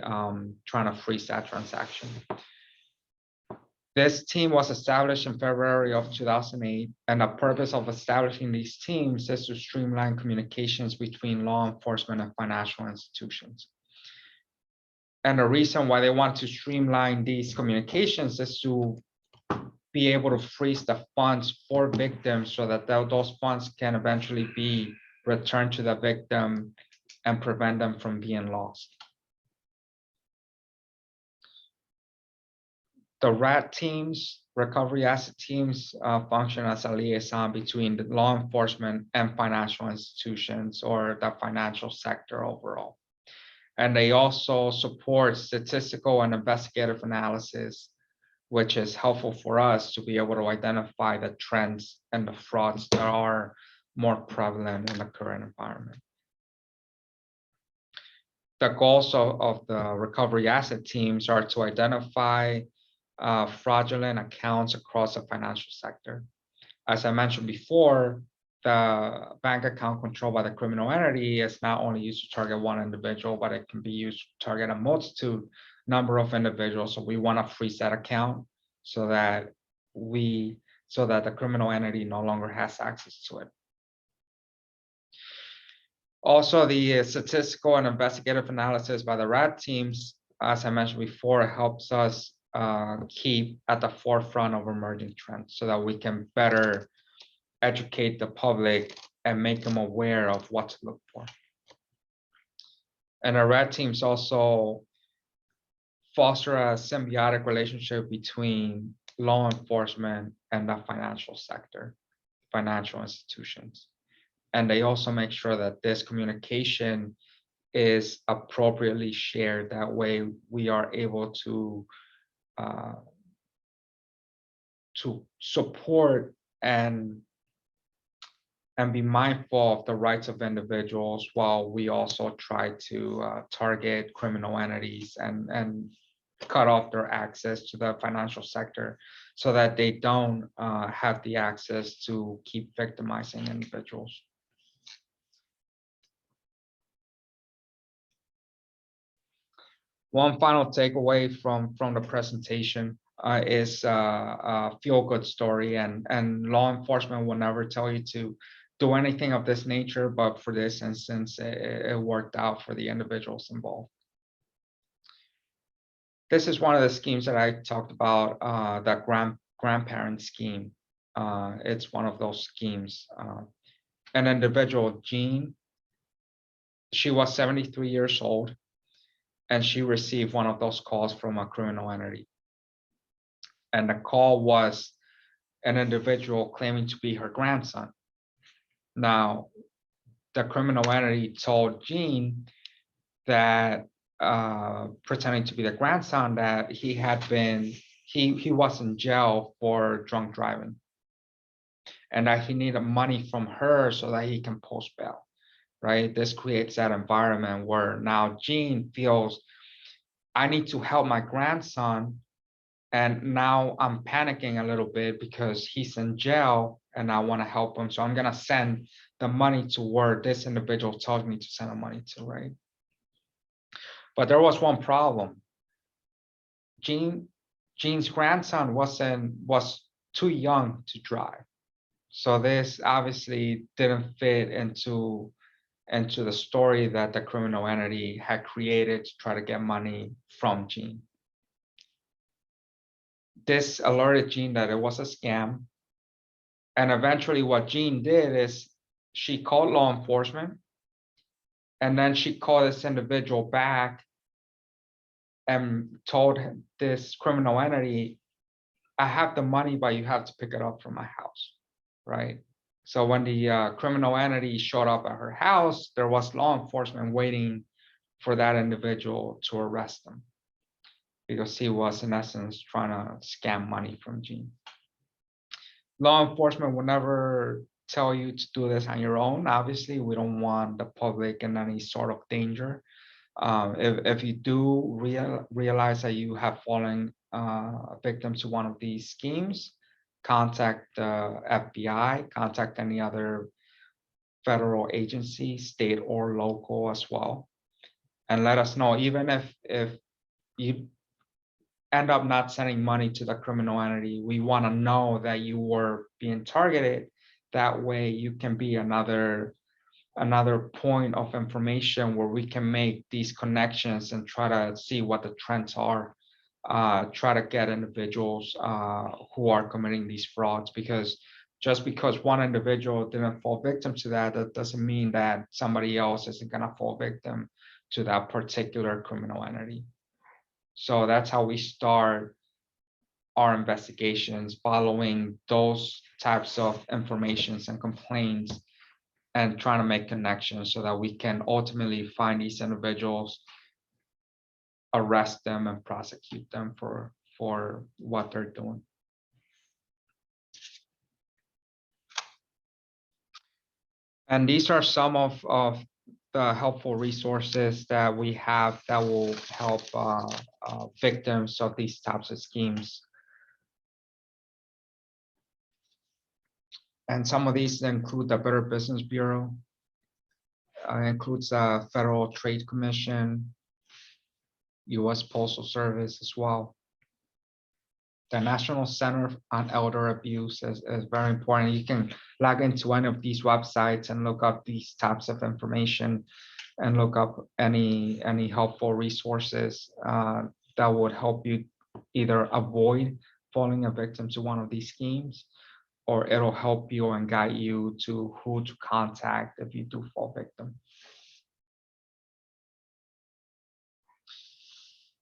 trying to freeze that transaction. This team was established in February of 2008, and the purpose of establishing these teams is to streamline communications between law enforcement and financial institutions. And the reason why they want to streamline these communications is to be able to freeze the funds for victims so that those funds can eventually be returned to the victim and prevent them from being lost. The RAT teams, recovery asset teams, function as a liaison between the law enforcement and financial institutions or the financial sector overall. And they also support statistical and investigative analysis, which is helpful for us to be able to identify the trends and the frauds that are more prevalent in the current environment. The goals of the recovery asset teams are to identify fraudulent accounts across the financial sector. As I mentioned before, the bank account controlled by the criminal entity is not only used to target one individual, but it can be used to target a multitude number of individuals. So we want to freeze that account so that the criminal entity no longer has access to it. Also, the statistical and investigative analysis by the RAT teams, as I mentioned before, helps us keep at the forefront of emerging trends so that we can better educate the public and make them aware of what to look for. And our RAT teams also foster a symbiotic relationship between law enforcement and the financial sector, financial institutions. And they also make sure that this communication is appropriately shared. That way we are able to support and be mindful of the rights of individuals while we also try to target criminal entities and cut off their access to the financial sector so that they don't have the access to keep victimizing individuals. One final takeaway from the presentation is a feel-good story, and law enforcement will never tell you to do anything of this nature, but for this instance, it worked out for the individuals involved. This is one of the schemes that I talked about, that grandparent scheme. It's one of those schemes. An individual, Jean, she was 73 years old, and she received one of those calls from a criminal entity. And the call was an individual claiming to be her grandson. Now, the criminal entity told Jean that, pretending to be the grandson, that he was in jail for drunk driving, and that he needed money from her so that he can post bail, right? This creates that environment where now Jean feels, I need to help my grandson, and now I'm panicking a little bit because he's in jail and I want to help him. So I'm going to send the money to where this individual told me to send the money to, right? But there was one problem. Jean's grandson was too young to drive. So this obviously didn't fit into the story that the criminal entity had created to try to get money from Jean. This alerted Jean that it was a scam. And eventually what Jean did is she called law enforcement, and then she called this individual back and told this criminal entity, I have the money, but you have to pick it up from my house, right? So when the criminal entity showed up at her house, there was law enforcement waiting for that individual to arrest him, because he was in essence trying to scam money from Jean. Law enforcement will never tell you to do this on your own. Obviously, we don't want the public in any sort of danger. If you do realize that you have fallen victim to one of these schemes, contact the FBI, contact any other federal agency, state or local as well, and let us know. Even if you end up not sending money to the criminal entity, we want to know that you were being targeted. That way you can be another point of information where we can make these connections and try to see what the trends are, try to get individuals who are committing these frauds. Because just because one individual didn't fall victim to that, that doesn't mean that somebody else isn't going to fall victim to that particular criminal entity. So that's how we start our investigations, following those types of informations and complaints, and trying to make connections so that we can ultimately find these individuals, arrest them, and prosecute them for what they're doing. And these are some of the helpful resources that we have that will help victims of these types of schemes. And some of these include the Better Business Bureau, includes the Federal Trade Commission, U.S. Postal Service as well. The National Center on Elder Abuse is very important. You can log into any of these websites and look up these types of information, and look up any helpful resources that would help you either avoid falling a victim to one of these schemes, or it'll help you and guide you to who to contact if you do fall victim.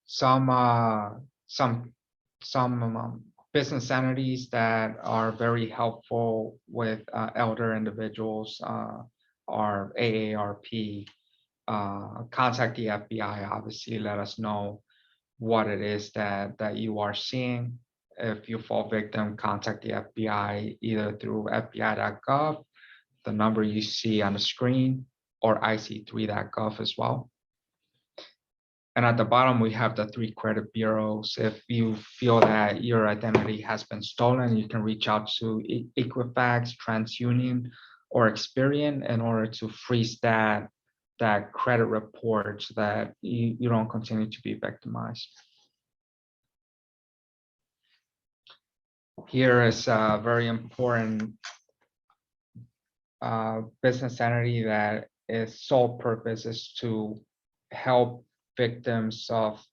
Some business entities that are very helpful with elder individuals are AARP. Contact the FBI, obviously, let us know what it is that you are seeing. If you fall victim, contact the FBI either through fbi.gov, the number you see on the screen, or ic3.gov as well. And at the bottom, we have the 3 credit bureaus. If you feel that your identity has been stolen, you can reach out to Equifax, TransUnion, or Experian in order to freeze that credit report so that you don't continue to be victimized. Here is a very important business entity that its sole purpose is to help victims of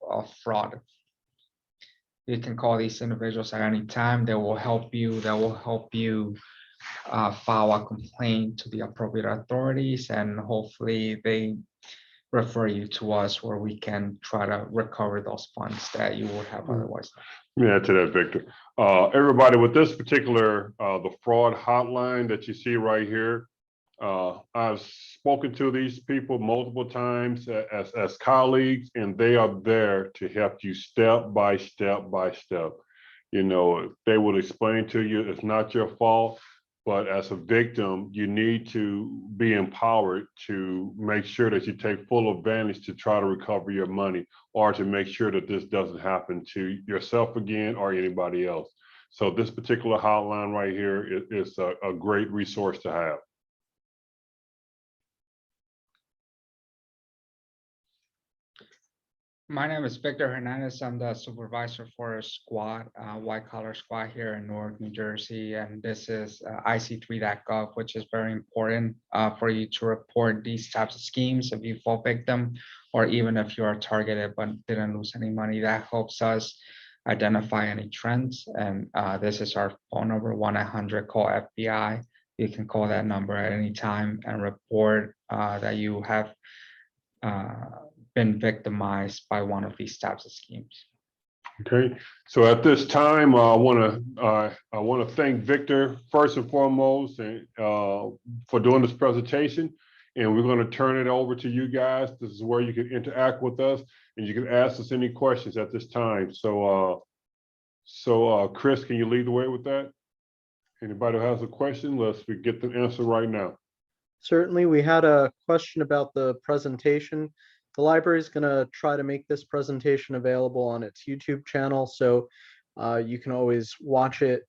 fraud. You can call these individuals at any time. They will help you. They will help you file a complaint to the appropriate authorities, and hopefully they refer you to us where we can try to recover those funds that you would have otherwise. Yeah, to that, Victor. Everybody, with this particular, the fraud hotline that you see right here, I've spoken to these people multiple times as colleagues, and they are there to help you step by step by step. You know, they will explain to you it's not your fault, but as a victim, you need to be empowered to make sure that you take full advantage to try to recover your money, or to make sure that this doesn't happen to yourself again or anybody else. So this particular hotline right here is a great resource to have. My name is Victor Hernandez. I'm the supervisor for a squad, white collar squad here in Newark, New Jersey. And this is IC3.gov, which is very important for you to report these types of schemes if you fall victim, or even if you are targeted but didn't lose any money. That helps us identify any trends. And this is our phone number, 1-800-CALL-FBI. You can call that number at any time and report that you have been victimized by one of these types of schemes. Okay, so at this time, I want to thank Victor first and foremost, and for doing this presentation. And we're going to turn it over to you guys. This is where you can interact with us, and you can ask us any questions at this time. So, Chris, can you lead the way with that? Anybody who has a question, let's get the answer right now. Certainly, we had a question about the presentation. The library is going to try to make this presentation available on its YouTube channel, so you can always watch it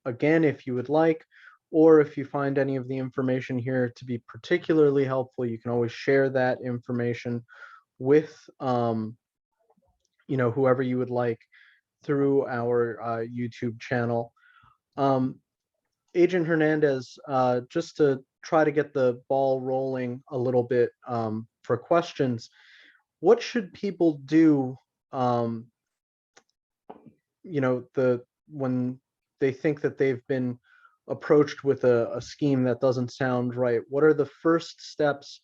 again if you would like, or if you find any of the information here to be particularly helpful, you can always share that information with you know, whoever you would like through our YouTube channel. Agent Hernandez, just to try to get the ball rolling a little bit for questions, what should people do, you know, when they think that they've been approached with a scheme that doesn't sound right? What are the first steps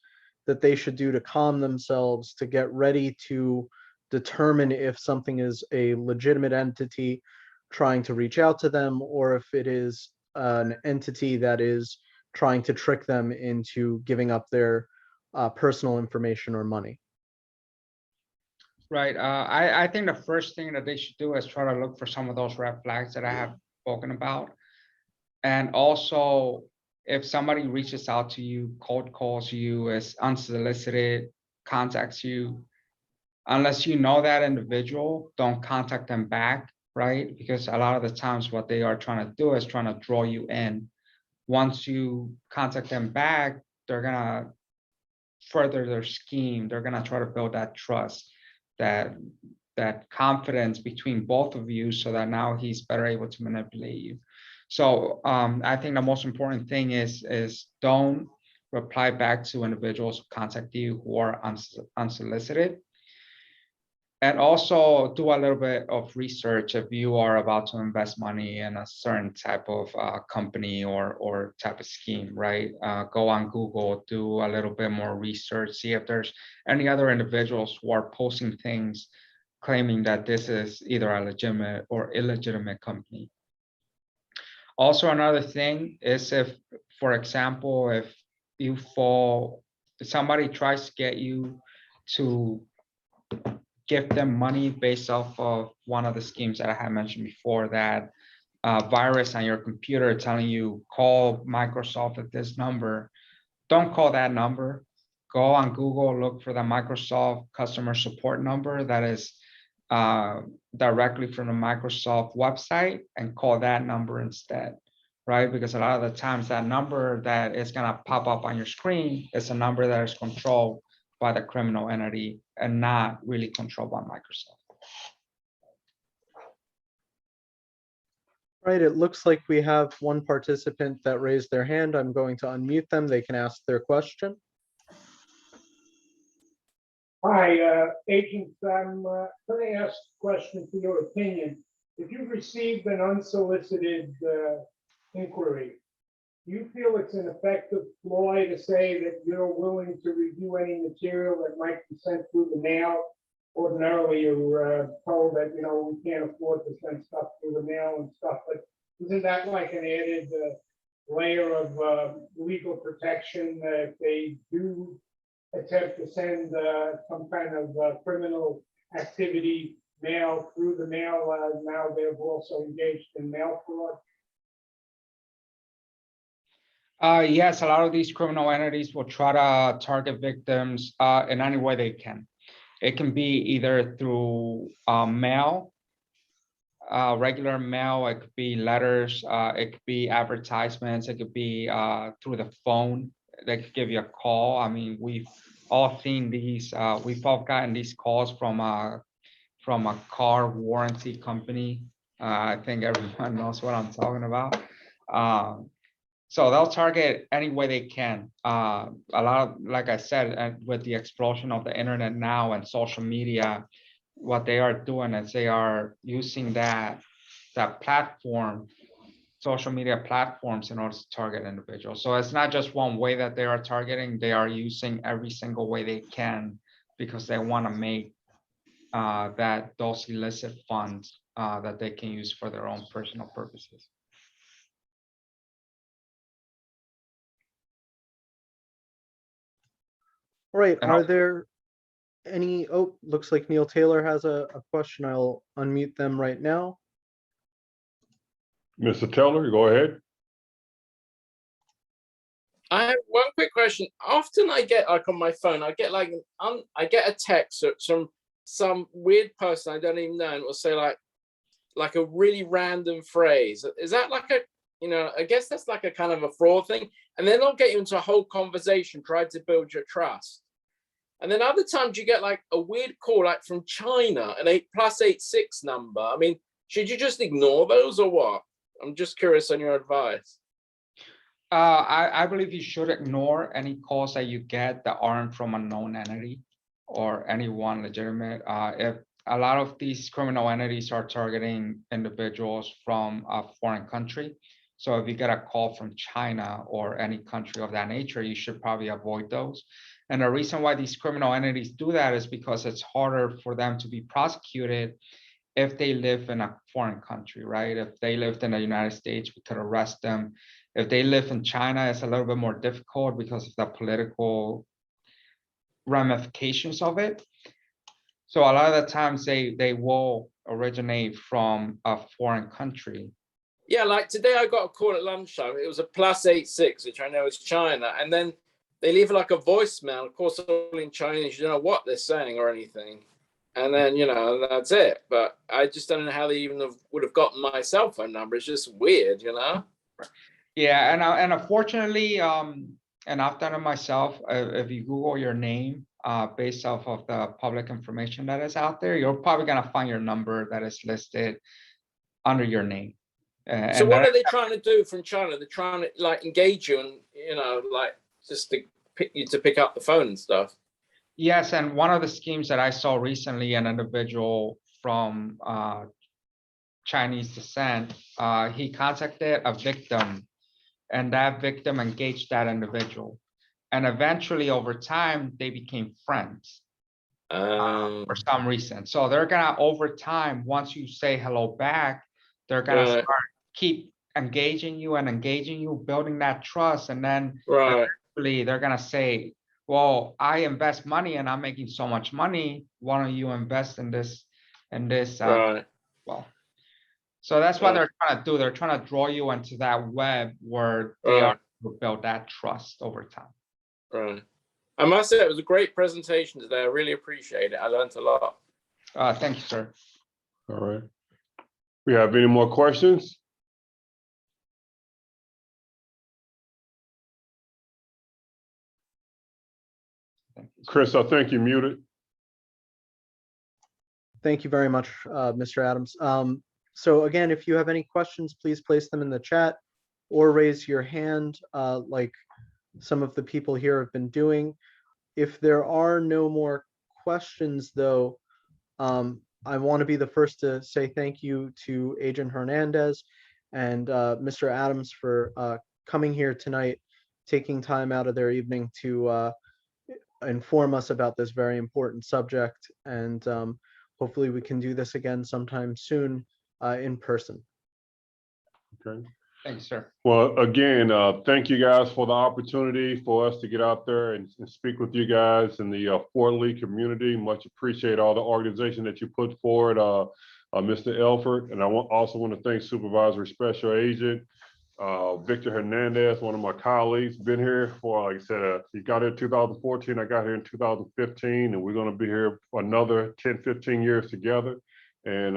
that they should do to calm themselves, to get ready to determine if something is a legitimate entity trying to reach out to them, or if it is an entity that is trying to trick them into giving up their personal information or money? Right. I think the first thing that they should do is try to look for some of those red flags that I have spoken about. And also, if somebody reaches out to you, cold calls you, is unsolicited, contacts you, unless you know that individual, don't contact them back, right? Because a lot of the times what they are trying to do is trying to draw you in. Once you contact them back, they're gonna further their scheme. They're gonna try to build that trust, that confidence between both of you, so that now he's better able to manipulate you. So I think the most important thing is don't reply back to individuals who contact you who are unsolicited. And also do a little bit of research if you are about to invest money in a certain type of company or type of scheme, right? Go on Google, do a little bit more research, see if there's any other individuals who are posting things claiming that this is either a legitimate or illegitimate company. Also, another thing is if, for example, if somebody tries to get you to give them money based off of one of the schemes that I had mentioned before, that virus on your computer telling you call Microsoft at this number, don't call that number. go on Google, look for the Microsoft customer support number that is directly from the Microsoft website, and call that number instead, right? Because a lot of the times that number that is gonna pop up on your screen is a number that is controlled by the criminal entity and not really controlled by Microsoft. Right, it looks like we have one participant that raised their hand. I'm going to unmute them. They can ask their question. Hi, agents. I'm going to ask a question for your opinion. If you've received an unsolicited inquiry, do you feel it's an effective ploy to say that you're willing to review any material that might be sent through the mail? Ordinarily, you're told that, you know, we can't afford to send stuff through the mail and stuff, but isn't that like an added layer of legal protection if they do attempt to send some kind of criminal activity mail through the mail? Now they've also engaged in mail fraud. Yes, a lot of these criminal entities will try to target victims in any way they can. It can be either through mail, regular mail, it could be letters, it could be advertisements, it could be through the phone. They could give you a call. I mean, we've all seen these, we've all gotten these calls from a car warranty company. I think everyone knows what I'm talking about. So they'll target any way they can. A lot of, like I said, and with the explosion of the internet now and social media, what they are doing is they are using that platform, social media platforms, in order to target individuals. So it's not just one way that they are targeting, they are using every single way they can, because they want to make those illicit funds that they can use for their own personal purposes. All right, And are there any, oh, looks like Neil Taylor has a question. I'll unmute them right now. Mr. Teller, go ahead. I have one quick question. Often I get, like, on my phone, I get like I get a text from some weird person I don't even know, and it will say like a really random phrase. Is that like a, you know, I guess that's like a kind of a fraud thing. And then they'll get you into a whole conversation, try to build your trust. And then other times you get like a weird call, like from China, an +86 number. I mean, should you just ignore those or what? I'm just curious on your advice. I believe you should ignore any calls that you get that aren't from a known entity or anyone legitimate. If a lot of these criminal entities are targeting individuals from a foreign country, so if you get a call from China or any country of that nature, you should probably avoid those. And the reason why these criminal entities do that is because it's harder for them to be prosecuted if they live in a foreign country, right? If they lived in the United States, we could arrest them. If they live in China, it's a little bit more difficult because of the political ramifications of it. So a lot of the times they will originate from a foreign country. Yeah, like today I got a call at lunchtime. It was a +86, which I know is China. And then they leave like a voicemail. Of course, all in Chinese, you don't know what they're saying or anything. And then, you know, that's it. But I just don't know how they even would have gotten my cell phone number. It's just weird, you know? Yeah, and unfortunately, and I've done it myself, if you Google your name based off of the public information that is out there, you're probably gonna find your number that is listed under your name. So what are they trying to do from China? They're trying to like engage you and, you know, like just to pick you to pick up the phone and stuff. Yes, and one of the schemes that I saw recently, an individual from Chinese descent, he contacted a victim, and that victim engaged that individual. And eventually, over time, they became friends for some reason. So they're gonna, over time, once you say hello back, they're gonna start keep engaging you, building that trust, and then eventually they're gonna say, well, I invest money and I'm making so much money. Why don't you invest in this? Well, so that's what they're trying to do. They're trying to draw you into that web where they are to build that trust over time. Right. I must say it was a great presentation today. I really appreciate it. I learned a lot. Thank you, sir. All right. We have any more questions? Thank you, sir. Chris, I think you're muted. Thank you very much, Mr. Adams. So again, if you have any questions, please place them in the chat or raise your hand like some of the people here have been doing. If there are no more questions, though, I want to be the first to say thank you to Agent Hernandez and Mr. Adams for coming here tonight, taking time out of their evening to inform us about this very important subject. And hopefully we can do this again sometime soon in person. Okay. Thank you, sir. Well, again, thank you guys for the opportunity for us to get out there and speak with you guys in the Fort Lee community. Much appreciate all the organization that you put forward, Mr. Elford. And I also want to thank Supervisory Special Agent Victor Hernandez, one of my colleagues, been here for, like I said, he got here in 2014, I got here in 2015, and we're going to be here for another 10, 15 years together. And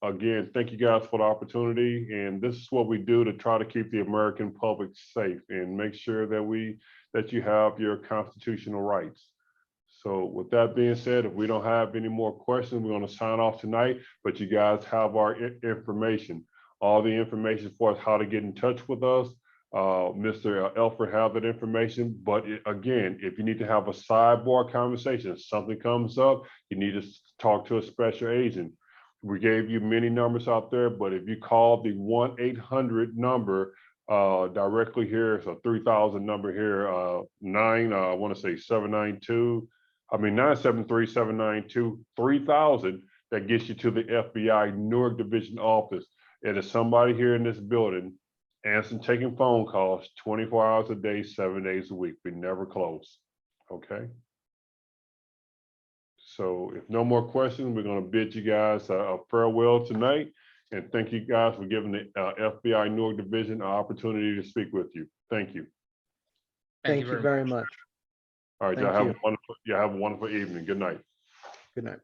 again, thank you guys for the opportunity. And this is what we do to try to keep the American public safe and make sure that you have your constitutional rights. So with that being said, if we don't have any more questions, we're going to sign off tonight, but you guys have our information. All the information for us, how to get in touch with us. Mr. Elford have that information, but again, if you need to have a sidebar conversation, if something comes up, you need to talk to a special agent. We gave you many numbers out there, but if you call the 1-800 number directly here, it's a 3000 number here, I want to say 973-792-3000, that gets you to the FBI Newark Division office. It is somebody here in this building answering, taking phone calls 24 hours a day, 7 days a week. We never close. Okay. So if no more questions, we're going to bid you guys a farewell tonight. And thank you guys for giving the FBI Newark Division an opportunity to speak with you. Thank you. Thank you very much. All right, Thank y'all you. have a wonderful evening. Good night. Good night.